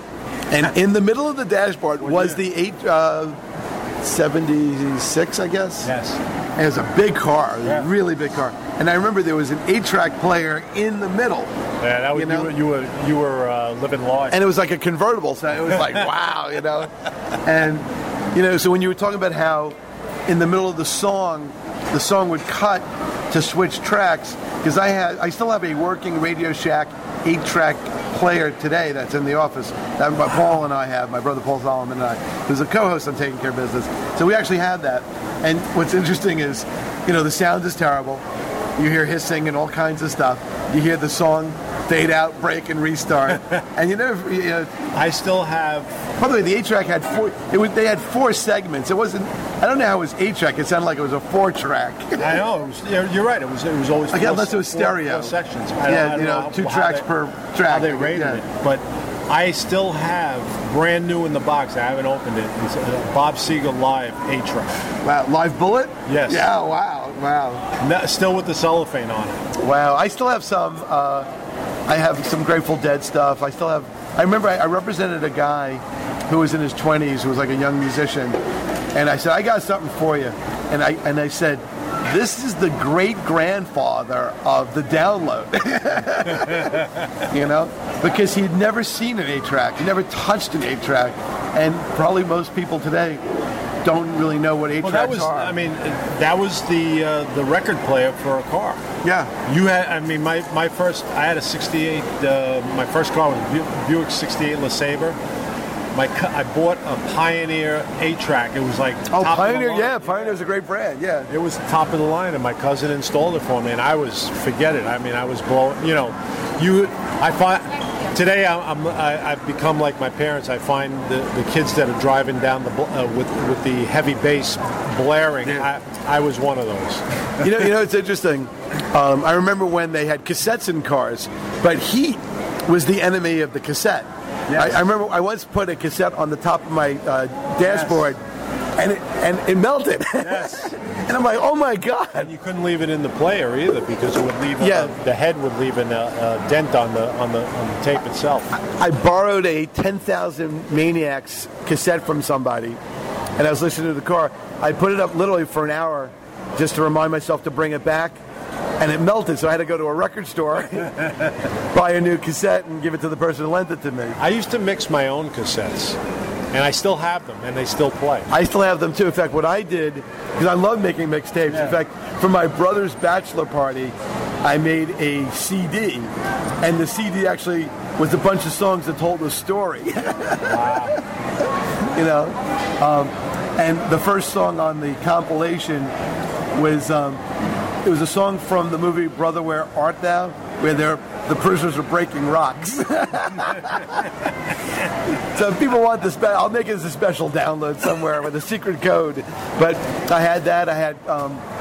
Speaker 1: and in the middle of the dashboard was the 876, I guess?
Speaker 2: Yes.
Speaker 1: And it was a big car, a really big car. And I remember there was an 8-track player in the middle.
Speaker 2: Yeah, that was, you were living large.
Speaker 1: And it was like a convertible, so it was like, wow, And, so when you were talking about how in the middle of the song would cut to switch tracks, because I still have a working Radio Shack 8-track player today that's in the office that Paul and I have, my brother Paul Solomon and I, who's a co-host on Taking Care of Business. So we actually had that. And what's interesting is, the sound is terrible. You hear hissing and all kinds of stuff. You hear the song fade out, break, and restart. And
Speaker 2: I still have...
Speaker 1: By the way, the 8-track had 4... They had 4 segments. It wasn't... I don't know how it was 8-track. It sounded like it was a 4-track.
Speaker 2: I know. You're right. It was always...
Speaker 1: Unless it was stereo.
Speaker 2: 4 sections.
Speaker 1: 2 tracks per track.
Speaker 2: How they rated it. But I still have, brand new in the box, I haven't opened it, it's a Bob Seger Live 8-track.
Speaker 1: Wow. Live Bullet?
Speaker 2: Yes.
Speaker 1: Yeah, wow.
Speaker 2: Still with the cellophane on it.
Speaker 1: Wow. I still have some... I have some Grateful Dead stuff. I remember I represented a guy who was in his 20s, who was like a young musician, and I said, I got something for you. And I said, this is the great-grandfather of the download. Because he'd never seen an 8-track. He never touched an 8-track. And probably most people today don't really know what 8-tracks are.
Speaker 2: That was the record player for a car.
Speaker 1: Yeah.
Speaker 2: You had, I mean, I had a 68, my first car was a Buick 68 LeSabre. I bought a Pioneer 8-track. It was like top
Speaker 1: Pioneer,
Speaker 2: of the line.
Speaker 1: yeah. Pioneer's a great brand, yeah.
Speaker 2: It was top of the line, and my cousin installed it for me, and forget it. I mean, I was blowing, I find, today I've become like my parents. I find the kids that are driving down with the heavy bass blaring, yeah. I was one of those.
Speaker 1: It's interesting. I remember when they had cassettes in cars, but heat was the enemy of the cassette. Yes. I remember I once put a cassette on the top of my dashboard, yes. and it melted. Yes. And I'm like, oh my God!
Speaker 2: And you couldn't leave it in the player either because it would leave the head would leave a dent on the tape itself.
Speaker 1: I borrowed a 10,000 Maniacs cassette from somebody, and I was listening to the car. I put it up literally for an hour just to remind myself to bring it back. And it melted, so I had to go to a record store, buy a new cassette, and give it to the person who lent it to me.
Speaker 2: I used to mix my own cassettes, and I still have them, and they still play.
Speaker 1: I still have them, too. In fact, what I did, because I love making mixtapes. Yeah. In fact, for my brother's bachelor party, I made a CD, and the CD actually was a bunch of songs that told a story.
Speaker 2: Wow.
Speaker 1: And the first song on the compilation was... it was a song from the movie Brother, Where Art Thou, where the prisoners are breaking rocks. So if people want this, I'll make it as a special download somewhere with a secret code. But I had that. I had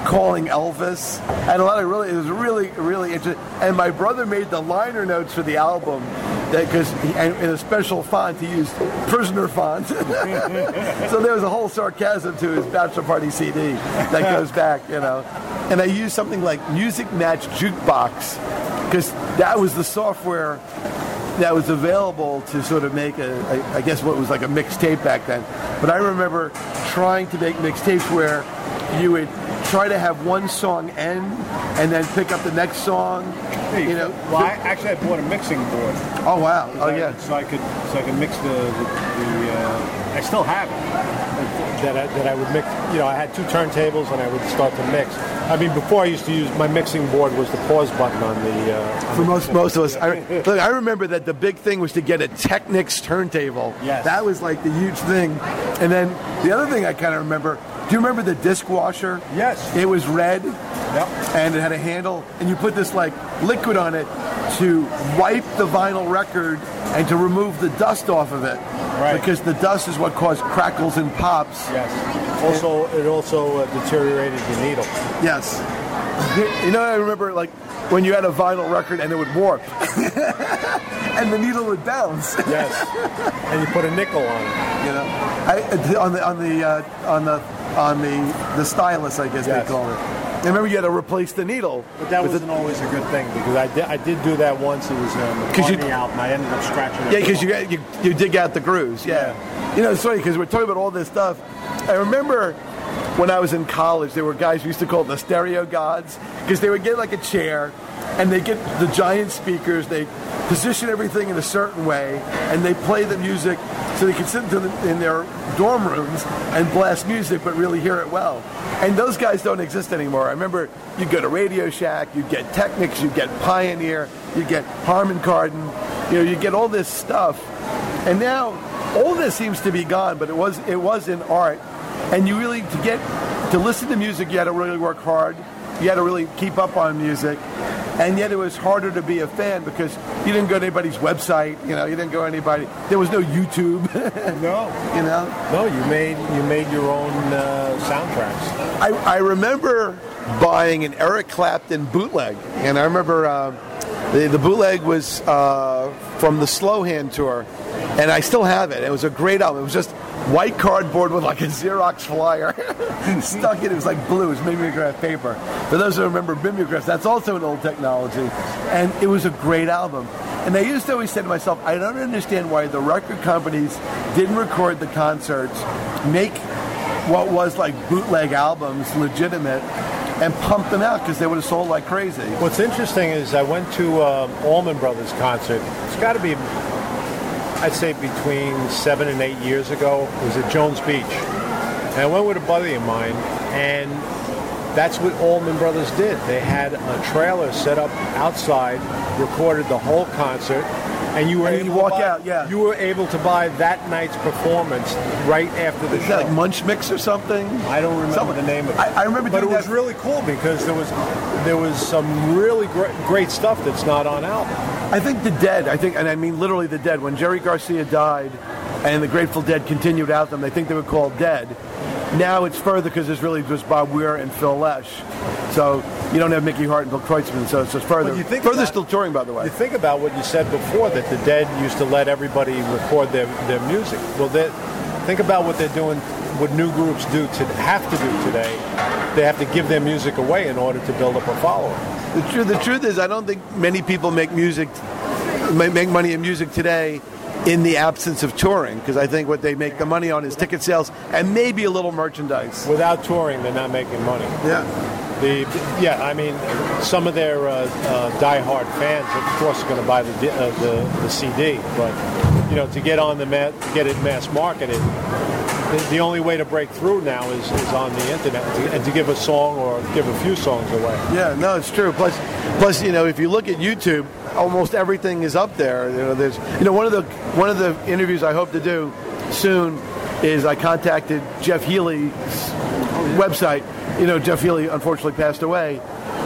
Speaker 1: Calling Elvis. I had a lot of it was really, really interesting. And my brother made the liner notes for the album because in a special font he used prisoner font. So there was a whole sarcasm to his bachelor party CD that goes back, And I used something like Music Match Jukebox because that was the software that was available to sort of make I guess what was like a mixtape back then. But I remember trying to make mixtapes where you would try to have one song end and then pick up the next song.
Speaker 2: Well, I bought a mixing board.
Speaker 1: Oh wow! Yeah.
Speaker 2: So I could mix the I still have it. That I would mix. I had two turntables and I would start to mix. I mean, before I used to use my mixing board was the pause button on the.
Speaker 1: For most of us, I remember that the big thing was to get a Technics turntable.
Speaker 2: Yes.
Speaker 1: That was like the huge thing. And then the other thing I kind of remember. Do you remember the disc washer?
Speaker 2: Yes.
Speaker 1: It was red.
Speaker 2: Yep.
Speaker 1: And it had a handle, and you put this like liquid on it to wipe the vinyl record and to remove the dust off of it.
Speaker 2: Right.
Speaker 1: Because the dust is what caused crackles and pops.
Speaker 2: Yes. It also deteriorated the needle.
Speaker 1: Yes. I remember like when you had a vinyl record and it would warp, and the needle would bounce.
Speaker 2: Yes. And you put a nickel on it. On
Speaker 1: the stylus, I guess they call it. I remember you had to replace the needle.
Speaker 2: But that wasn't always a good thing because I did do that once. It was on the album. I ended up scratching it.
Speaker 1: Yeah, because you dig out the grooves. Yeah. It's funny because we're talking about all this stuff. I remember when I was in college, there were guys we used to call the stereo gods because they would get like a chair and they get the giant speakers. They position everything in a certain way and they play the music so they can sit in their dorm rooms and blast music but really hear it well. And those guys don't exist anymore. I remember you'd go to Radio Shack, you'd get Technics, you'd get Pioneer, you'd get Harman Kardon, you get all this stuff. And now all this seems to be gone, but it was in art. And you really, to listen to music, you had to really work hard. You had to really keep up on music. And yet it was harder to be a fan because you didn't go to anybody's website, you didn't go to anybody. There was no YouTube.
Speaker 2: No. No, you made your own soundtracks.
Speaker 1: I remember buying an Eric Clapton bootleg. And I remember the bootleg was from the Slow Hand tour. And I still have it. It was a great album. It was just white cardboard with like a Xerox flyer stuck in it. It was like blue. It was mimeograph paper. For those who remember mimeographs, that's also an old technology. And it was a great album. And I used to always say to myself, I don't understand why the record companies didn't record the concerts, make what was like bootleg albums legitimate, and pump them out because they would have sold like crazy.
Speaker 2: What's interesting is I went to Allman Brothers concert. It's got to be, I'd say, between 7 and 8 years ago. It was at Jones Beach. And I went with a buddy of mine, and that's what Allman Brothers did. They had a trailer set up outside, recorded the whole concert, and you were able to
Speaker 1: walk
Speaker 2: buy,
Speaker 1: out. Yeah,
Speaker 2: you were able to buy that night's performance right after the
Speaker 1: Is
Speaker 2: show.
Speaker 1: that like Munch Mix or something?
Speaker 2: I don't remember the name of it.
Speaker 1: I remember,
Speaker 2: but it
Speaker 1: doing
Speaker 2: was
Speaker 1: that.
Speaker 2: really cool because there was some really great stuff that's not on album.
Speaker 1: I think the Dead. And I mean literally the Dead. When Jerry Garcia died, and the Grateful Dead continued out them, they think they were called Dead. Now it's further because there's really just Bob Weir and Phil Lesh. So you don't have Mickey Hart and Bill Kreutzmann, so it's just further. Further still touring, by the way.
Speaker 2: You think about what you said before, that the Dead used to let everybody record their music. Well, think about what they're doing, what new groups have to do today. They have to give their music away in order to build up a following.
Speaker 1: The truth is, I don't think many people make money in music today in the absence of touring, because I think what they make the money on is ticket sales and maybe a little merchandise.
Speaker 2: Without touring, they're not making money.
Speaker 1: Yeah.
Speaker 2: I mean, some of their die-hard fans, of course, are going to buy the CD, but to get on get it mass marketed, the only way to break through now is on the internet and to give a song or give a few songs away.
Speaker 1: Yeah, no, it's true. Plus, if you look at YouTube, almost everything is up there. There's one of the interviews I hope to do soon is I contacted Jeff Healey's website. Jeff Healey unfortunately passed away,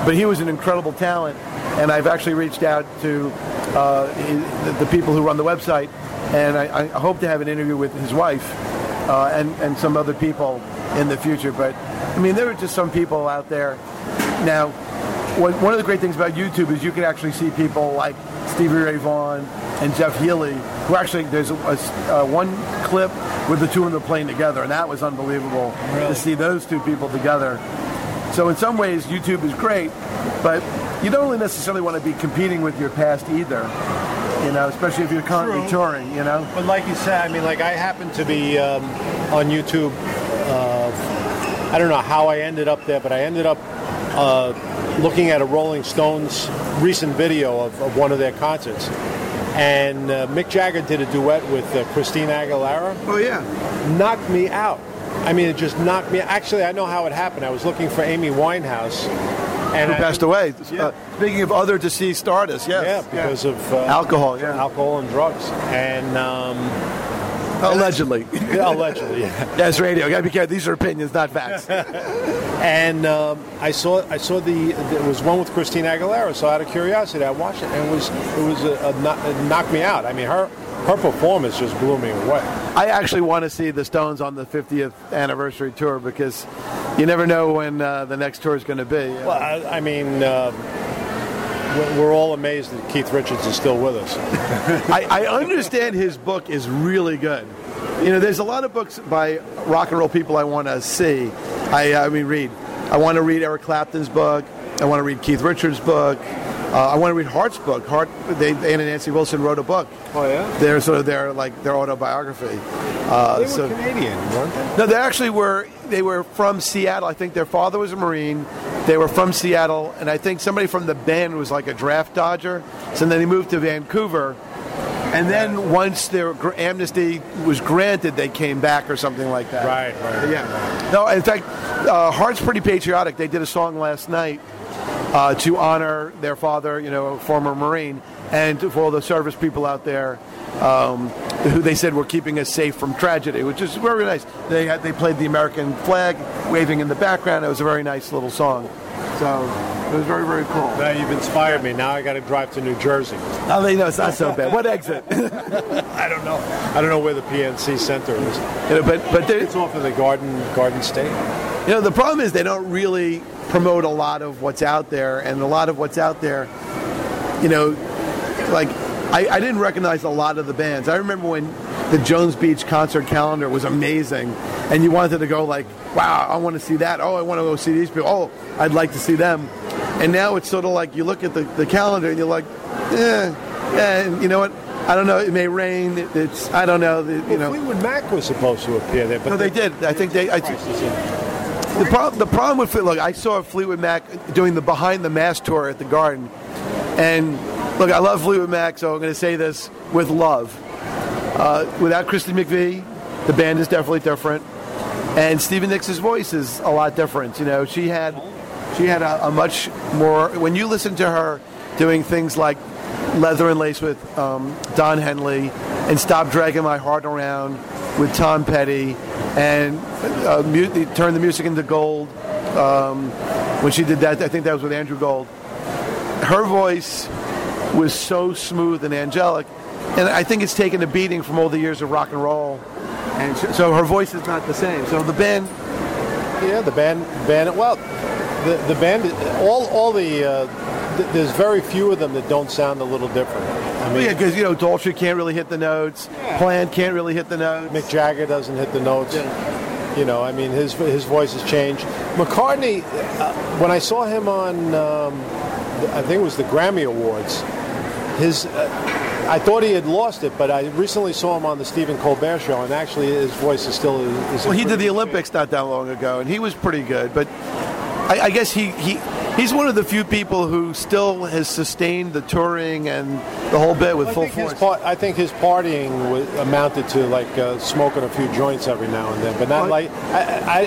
Speaker 1: but he was an incredible talent, and I've actually reached out to the people who run the website, and I hope to have an interview with his wife and some other people in the future. But I mean, there are just some people out there now. One of the great things about YouTube is you can actually see people like Stevie Ray Vaughan and Jeff Healey, who actually, there's one clip with the two of them playing together, and that was unbelievable to see those two people together. So in some ways, YouTube is great, but you don't really necessarily want to be competing with your past either, especially if you're currently touring,
Speaker 2: But like you said, I mean, like I happen to be on YouTube. I don't know how I ended up there, but I ended up looking at a Rolling Stones recent video of one of their concerts. And Mick Jagger did a duet with Christina Aguilera.
Speaker 1: Oh, yeah.
Speaker 2: Knocked me out. I mean, it just knocked me out. Actually, I know how it happened. I was looking for Amy Winehouse.
Speaker 1: Who passed away. Yeah. Speaking of other deceased artists, yes.
Speaker 2: Yeah, because of
Speaker 1: alcohol
Speaker 2: and drugs. And
Speaker 1: allegedly.
Speaker 2: Allegedly, yeah.
Speaker 1: Yes, radio. You got to be careful. These are opinions, not facts.
Speaker 2: And I saw there was one with Christina Aguilera. So out of curiosity, I watched it, and it knocked me out. I mean, her performance just blew me away.
Speaker 1: I actually want to see the Stones on the 50th anniversary tour, because you never know when the next tour is going to be.
Speaker 2: Well, I mean, we're all amazed that Keith Richards is still with us.
Speaker 1: I understand his book is really good. There's a lot of books by rock and roll people I want to see. Read. I want to read Eric Clapton's book. I want to read Keith Richards' book. I want to read Hart's book. Ann and Nancy Wilson wrote a book.
Speaker 2: Oh yeah.
Speaker 1: They're sort of their autobiography.
Speaker 2: They were Canadian, weren't they?
Speaker 1: No, they actually were. They were from Seattle. I think their father was a Marine. They were from Seattle, and I think somebody from the band was like a draft dodger. So then they moved to Vancouver, and then once their amnesty was granted, they came back or something like that.
Speaker 2: Right.
Speaker 1: Yeah. No, in fact, Hart's pretty patriotic. They did a song last night to honor their father, a former Marine, and for all the service people out there who they said were keeping us safe from tragedy, which is very nice. They played the American flag waving in the background. It was a very nice little song. So it was very, very cool.
Speaker 2: Now you've inspired me. Now I got to drive to New Jersey.
Speaker 1: Oh, it's not so bad. What exit?
Speaker 2: I don't know. I don't know where the PNC Center is.
Speaker 1: But
Speaker 2: it's off of the Garden State.
Speaker 1: The problem is they don't really promote a lot of what's out there, and a lot of what's out there, like I didn't recognize a lot of the bands. I remember when the Jones Beach concert calendar was amazing, and you wanted to go like, wow, I want to see that. Oh, I want to go see these people. Oh, I'd like to see them. And now it's sort of like you look at the calendar and you're like, and you know what? I don't know. It may rain. I don't know.
Speaker 2: Fleetwood Mac was supposed to appear there, but
Speaker 1: no, they did. I think they. The problem with I saw Fleetwood Mac doing the Behind the Mask tour at the Garden, and look, I love Fleetwood Mac, so I'm going to say this with love. Without Christy McVie, the band is definitely different, And Stevie Nicks' voice is a lot different. You know, she had a much more, when you listen to her doing things like Leather and Lace with Don Henley and Stop Dragging My Heart Around with Tom Petty and Turn the Music into Gold, when she did that, I think that was with Andrew Gold. Her voice was so smooth and angelic, and I think it's taken a beating from all the years of rock and roll, and so her voice is not the same. So the band,
Speaker 2: the band. Well, the band, all the there's very few of them that don't sound a little different. I mean,
Speaker 1: because Daltrey can't really hit the notes, Plant can't really hit the notes,
Speaker 2: Mick Jagger doesn't hit the notes.
Speaker 1: Yeah.
Speaker 2: I mean, his voice has changed. McCartney, when I saw him on, I think it was the Grammy Awards, I thought he had lost it, but I recently saw him on the Stephen Colbert Show, and actually his voice is still...
Speaker 1: Well, he did the Olympics not that long ago, and he was pretty good, but I guess he's one of the few people who still has sustained the touring and the whole bit with full force.
Speaker 2: I think his partying amounted to like smoking a few joints every now and then, but not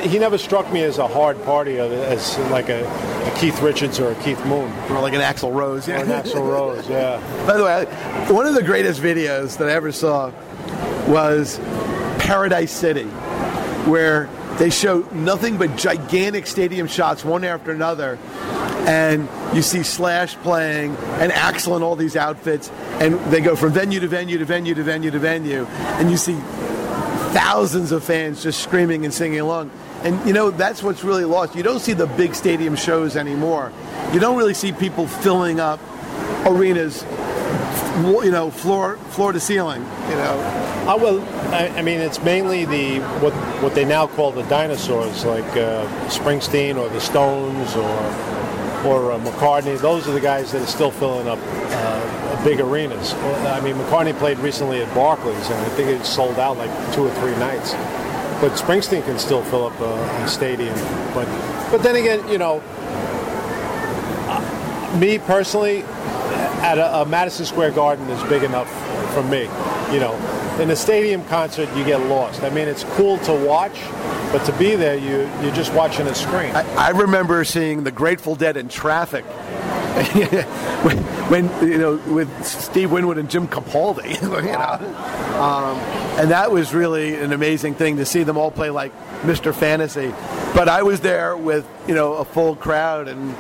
Speaker 2: he never struck me as a hard partier, as like a Keith Richards or a Keith Moon.
Speaker 1: Or like an Axl Rose.
Speaker 2: Yeah. Or an Axl Rose, yeah.
Speaker 1: By the way, one of the greatest videos that I ever saw was Paradise City, where they show nothing but gigantic stadium shots one after another, and you see Slash playing and Axl in all these outfits, and they go from venue to venue to venue to venue to venue, and you see thousands of fans just screaming and singing along. And that's what's really lost. You don't see the big stadium shows anymore. You don't really see people filling up arenas, floor to ceiling.
Speaker 2: I mean, it's mainly what they now call the dinosaurs, like Springsteen or the Stones or McCartney. Those are the guys that are still filling up big arenas. I mean, McCartney played recently at Barclays, and I think it sold out like 2 or 3 nights. But Springsteen can still fill up a stadium. But then again, me personally, at a Madison Square Garden is big enough for me. In a stadium concert, you get lost. I mean, it's cool to watch, but to be there, you're just watching a screen.
Speaker 1: I remember seeing the Grateful Dead in Traffic, when with Steve Winwood and Jim Capaldi, and that was really an amazing thing to see them all play like Mr. Fantasy. But I was there with a full crowd, and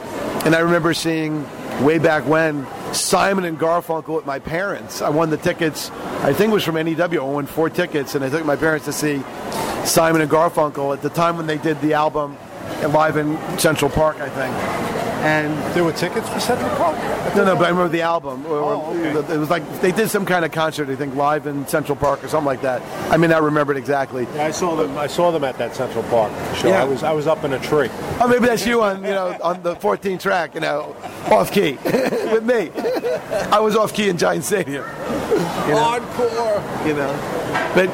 Speaker 1: I remember seeing way back when Simon and Garfunkel with my parents. I won the tickets. I think it was from NEW. I won 4 tickets, and I took my parents to see Simon and Garfunkel at the time when they did the album live in Central Park, I think. And
Speaker 2: there were tickets for Central Park?
Speaker 1: No, but I remember the album.
Speaker 2: Okay.
Speaker 1: It was like they did some kind of concert, I think, live in Central Park or something like that. I mean, I remember it exactly.
Speaker 2: Yeah, I saw them at that Central Park show. Yeah. I was up in a tree.
Speaker 1: Oh, maybe that's you on the 14th track, off key with me. I was off key in Giant Stadium.
Speaker 2: Hardcore.
Speaker 1: But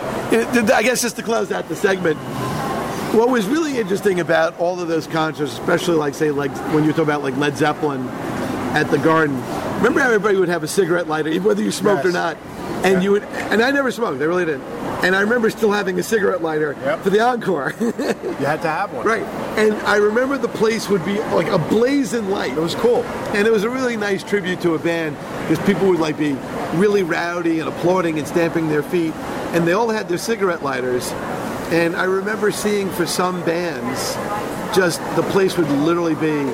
Speaker 1: I guess just to close out the segment, what was really interesting about all of those concerts, especially like when you talk about like Led Zeppelin at the Garden, remember how everybody would have a cigarette lighter, whether you smoked or not, and you would, and I never smoked, I really didn't, and I remember still having a cigarette lighter for the encore.
Speaker 2: You had to have one.
Speaker 1: Right, and I remember the place would be like a blazing light. It was cool, and it was a really nice tribute to a band, because people would like be really rowdy and applauding and stamping their feet, and they all had their cigarette lighters. And I remember seeing for some bands, just the place would literally be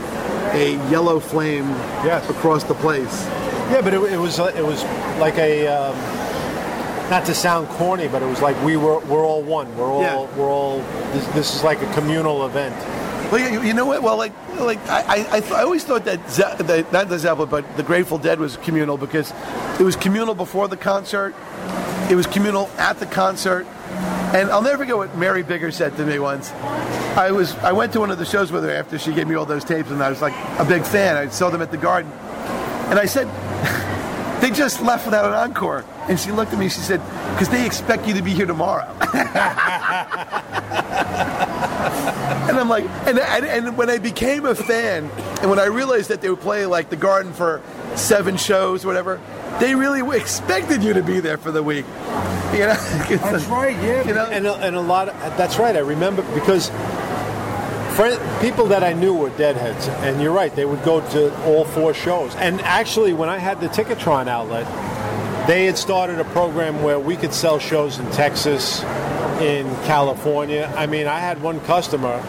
Speaker 1: a yellow flame across the place.
Speaker 2: Yeah, but it was like a not to sound corny, but it was like we're all one. We're all. This is like a communal event.
Speaker 1: Well, you know what? Well, I always thought that not the Zeppelin, but the Grateful Dead was communal, because it was communal before the concert. It was communal at the concert. And I'll never forget what Mary Bigger said to me once. I went to one of the shows with her after she gave me all those tapes, and I was like a big fan. I saw them at the Garden. And I said, they just left without an encore. And she looked at me and she said, because they expect you to be here tomorrow. And I'm like, and when I became a fan, and when I realized that they would play like the Garden for 7 shows or whatever, they really expected you to be there for the week. You know,
Speaker 2: That's right. Yeah.
Speaker 1: You know,
Speaker 2: and a lot of that's right. I remember because people that I knew were Deadheads, and you're right. They would go to all 4 shows. And actually, when I had the Ticketron outlet, they had started a program where we could sell shows in Texas, in California. I mean, I had one customer.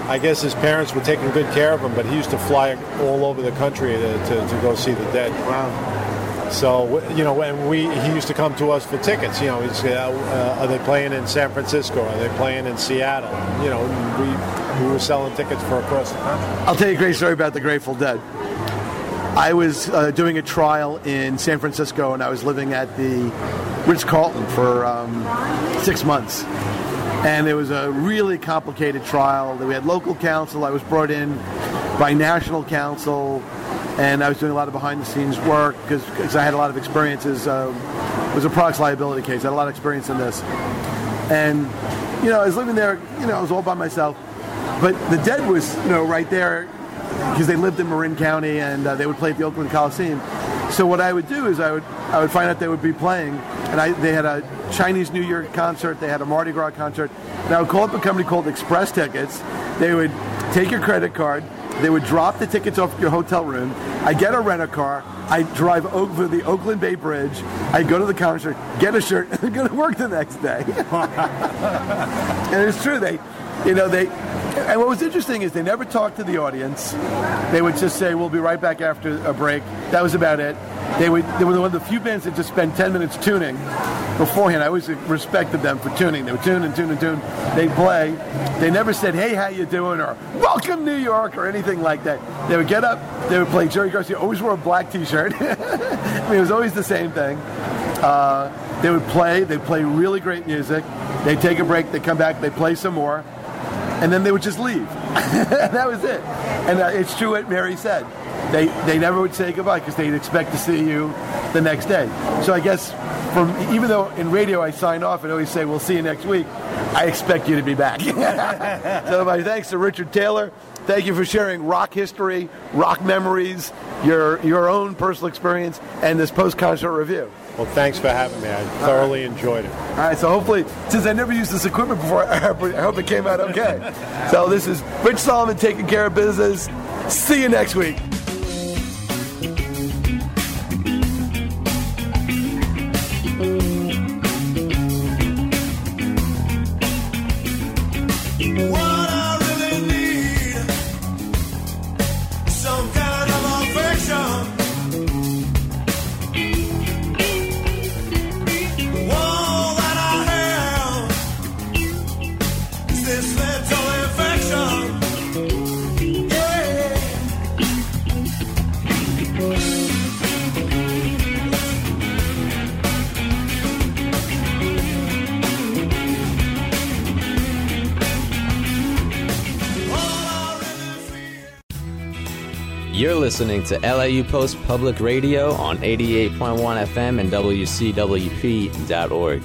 Speaker 2: I guess his parents were taking good care of him, but he used to fly all over the country to go see the Dead.
Speaker 1: Wow.
Speaker 2: So, you know, when he used to come to us for tickets, you know, he'd say, are they playing in San Francisco? Are they playing in Seattle? You know, we were selling tickets for across the country.
Speaker 1: I'll tell you a great story about the Grateful Dead. I was doing a trial in San Francisco, and I was living at the Ritz-Carlton for 6 months. And it was a really complicated trial. We had local counsel. I was brought in by national counsel. And I was doing a lot of behind-the-scenes work because I had a lot of experiences. It was a products liability case. I had a lot of experience in this. And, you know, I was living there, you know, I was all by myself. But the Dead was, you know, right there because they lived in Marin County and they would play at the Oakland Coliseum. So what I would do is I would find out they would be playing. And they had a Chinese New Year concert. They had a Mardi Gras concert. And I would call up a company called Express Tickets. They would take your credit card. They would drop the tickets off your hotel room. I get a rent-a-car. I drive over the Oakland Bay Bridge. I go to the concert, get a shirt, and go to work the next day. And it's true. And what was interesting is they never talked to the audience. They would just say, "We'll be right back after a break." That was about it. They were one of the few bands that just spent 10 minutes tuning beforehand. I always respected them for tuning. They would tune and tune and tune. They'd play. They never said, "Hey, how you doing?" or "Welcome New York" or anything like that. They would get up. They would play Jerry Garcia. Always wore a black T-shirt. I mean, it was always the same thing. They would play. They'd play really great music. They'd take a break. They'd come back. They'd play some more. And then they would just leave. That was it. And it's true what Mary said. They never would say goodbye because they'd expect to see you the next day. So I guess even though in radio I sign off and always say, "We'll see you next week," I expect you to be back. So my thanks to Richard Taylor. Thank you for sharing rock history, rock memories, your own personal experience, and this post-concert review.
Speaker 2: Well, thanks for having me. I thoroughly enjoyed it.
Speaker 1: All right, so hopefully, since I never used this equipment before, I hope it came out okay. So this is Rich Solomon taking care of business. See you next week.
Speaker 3: You're listening to LAU Post Public Radio on 88.1 FM and WCWP.org.